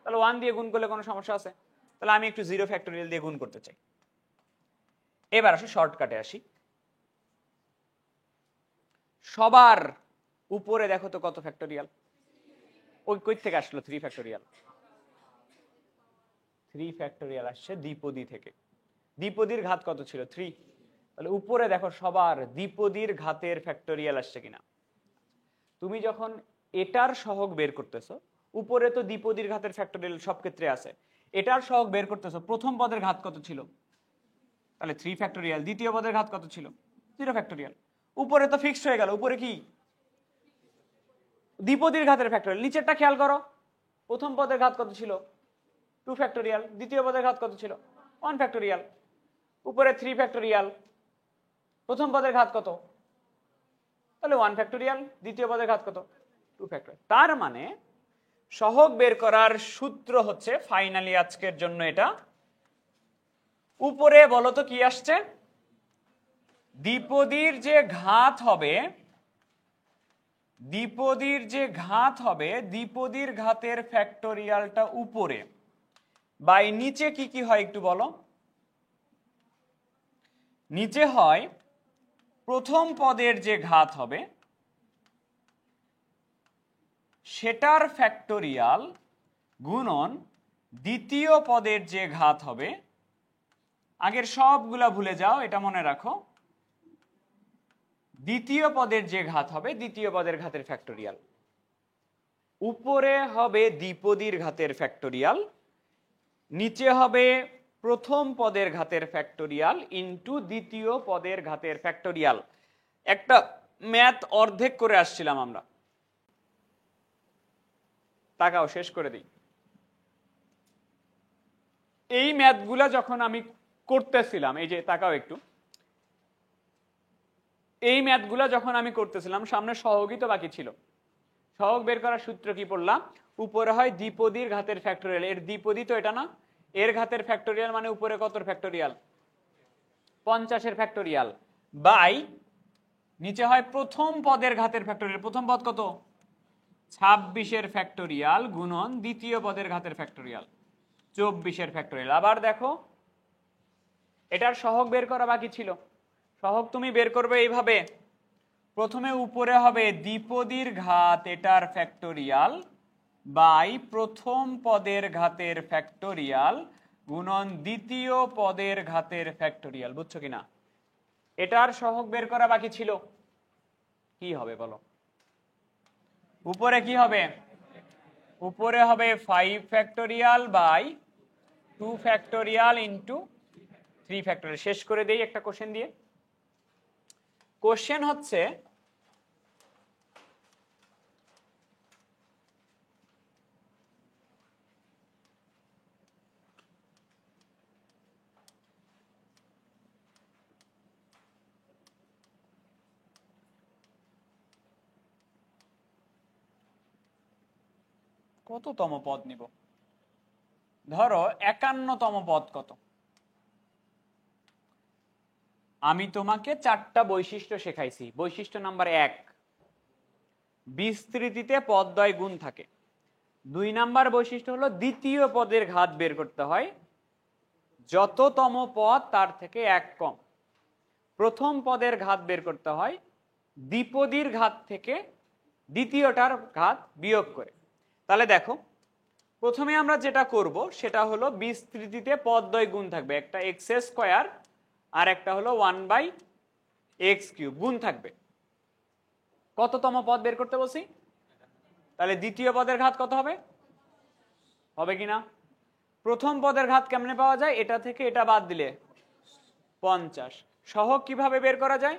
[SPEAKER 1] তাহলে 1 দিয়ে গুণ করলে কোনো সমস্যা আছে? তাহলে আমি একটু 0 ফ্যাক্টোরিয়াল দিয়ে গুণ করতে চাই। এবার আসো শর্টকাটে আসি। সবার উপরে দেখো তো কত ফ্যাক্টোরিয়াল? ওই কই থেকে আসলো 3 ফ্যাক্টোরিয়াল? 3 ফ্যাক্টোরিয়াল আসছে দ্বিপদী থেকে। দ্বিপদীর ঘাত কত ছিল? 3। তাহলে উপরে দেখো সবার দ্বিপদীর ঘাতের ফ্যাক্টোরিয়াল আসছে কিনা। তুমি যখন এটার সহগ বের করতেছো, উপরে তো দ্বিপদীর ঘাতের ফ্যাক্টোরিয়াল সব ক্ষেত্রে আছে, এটার সহগ বের করতেছো, প্রথম পদের ঘাত কত ছিল? তাহলে 3 ফ্যাক্টোরিয়াল। দ্বিতীয় পদের ঘাত কত ছিল? 0 ফ্যাক্টোরিয়াল। উপরে তো ফিক্সড হয়ে গেল, উপরে কি দ্বিপদীর ঘাতের ফ্যাক্টোরিয়াল। নিচেরটা খেয়াল করো, প্রথম পদের ঘাত কত ছিল? 2 ফ্যাক্টোরিয়াল। দ্বিতীয় পদের ঘাত কত ছিল? 1 ফ্যাক্টোরিয়াল। উপরে 3 ফ্যাক্টোরিয়াল, প্রথম পদের ঘাত কত? তাহলে 1 ফ্যাক্টোরিয়াল। দ্বিতীয় পদের ঘাত কত? 2 ফ্যাক্টোরিয়াল। তার মানে সহগ বের করার সূত্র হচ্ছে ফাইনালি আজকের জন্য এটা, উপরে বলো তো কি আসছে? দ্বিপদীর যে ঘাত হবে, দ্বিপদীর যে ঘাত হবে, দ্বিপদীর ঘাতের ফ্যাক্টোরিয়ালটা উপরে, বাই নিচে কি কি হয় একটু বলো? নিচে হয় প্রথম পদের যে ঘাত হবে সেটার ফ্যাক্টোরিয়াল গুণন দ্বিতীয় পদের যে ঘাত হবে, আগের সবগুলা ভুলে যাও, এটা মনে রাখো, দ্বিতীয় পদের যে ঘাত হবে দ্বিতীয় পদের ঘাতের ফ্যাক্টোরিয়াল। উপরে হবে দ্বিপদীর ঘাতের ফ্যাক্টোরিয়াল, নিচে হবে প্রথম পদের ঘাতের ফ্যাক্টোরিয়াল ইনটু দ্বিতীয় পদের ঘাতের ফ্যাক্টোরিয়াল। একটা ম্যাথ অর্ধেক করে আসছিলাম আমরা, তাকাও শেষ করে দিই। এই ম্যাথগুলা যখন আমি করতেছিলাম, এই যে তাকাও একটু, এই ম্যাথগুলা যখন আমি করতেছিলাম সামনে সহগই তো বাকি ছিল। সহগ বের করার সূত্র কি পড়লাম? উপরে হয় দ্বিপদীর ঘাতের ফ্যাক্টোরিয়াল, এর দ্বিপদী তো এটা না, এর ঘাতের ফ্যাক্টোরিয়াল মানে উপরে কত ফ্যাক্টোরিয়াল? 50-এর ফ্যাক্টোরিয়াল, বাই নিচে হয় প্রথম পদের ঘাতের ফ্যাক্টোরিয়াল, প্রথম পদ কত? 26-এর ফ্যাক্টোরিয়াল গুণন দ্বিতীয় পদের ঘাতের ফ্যাক্টোরিয়াল 24-এর ফ্যাক্টোরিয়াল। আবার দেখো এটার সহগ বের করা বাকি ছিল। সহগ তুমি বের করবে এইভাবে, প্রথমে উপরে হবে দ্বিপদীর ঘাত এটার ফ্যাক্টোরিয়াল বাই প্রথম পদের ঘাতের ফ্যাক্টোরিয়াল গুণন দ্বিতীয় পদের ঘাতের ফ্যাক্টোরিয়াল। বুঝছো কিনা? এটার সহগ বের করা বাকি ছিল, কি হবে বলো? উপরে কি হবে? উপরে হবে 5 factorial by 2 factorial into 3 factorial. শেষ করে দেই একটা কোশ্চেন দিয়ে। কোশ্চেন হচ্ছে কততম পদ নিব? ধরো 51তম পদ কত? আমি তোমাকে 4টা বৈশিষ্ট্য শেখাইছি। বৈশিষ্ট্য নাম্বার 1, বিস্তৃতিতে পদদ্বয় গুণ থাকে। 2 নাম্বার বৈশিষ্ট্য হলো দ্বিতীয় পদের ঘাত বের করতে হয়, যততম পদ তার থেকে 1 কম। প্রথম পদের ঘাত বের করতে হয় দ্বিপদীর ঘাত থেকে দ্বিতীয়টার ঘাত বিয়োগ করে। তাহলে দেখো প্রথমে আমরা যেটা করব সেটা হলো বিস্তৃতিতে পদদ্বয় গুণ থাকবে, একটা এক্স স্কোয়ার আর একটা হলো 1/x³ গুণ থাকবে। কততম পদ বের করতে বলছি? তাহলে দ্বিতীয় পদের ঘাত কত হবে? হবে কিনা? প্রথম পদের ঘাত কেমনে পাওয়া যায়? এটা থেকে এটা বাদ দিলে 50। সহগ কিভাবে বের করা যায়?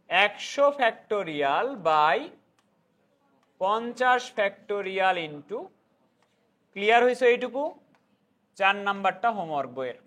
[SPEAKER 1] 100 factorial by 50 factorial into, clear হয়েছে এইটুকু? 4 নাম্বারটা হোমওয়ার্ক বইয়ের।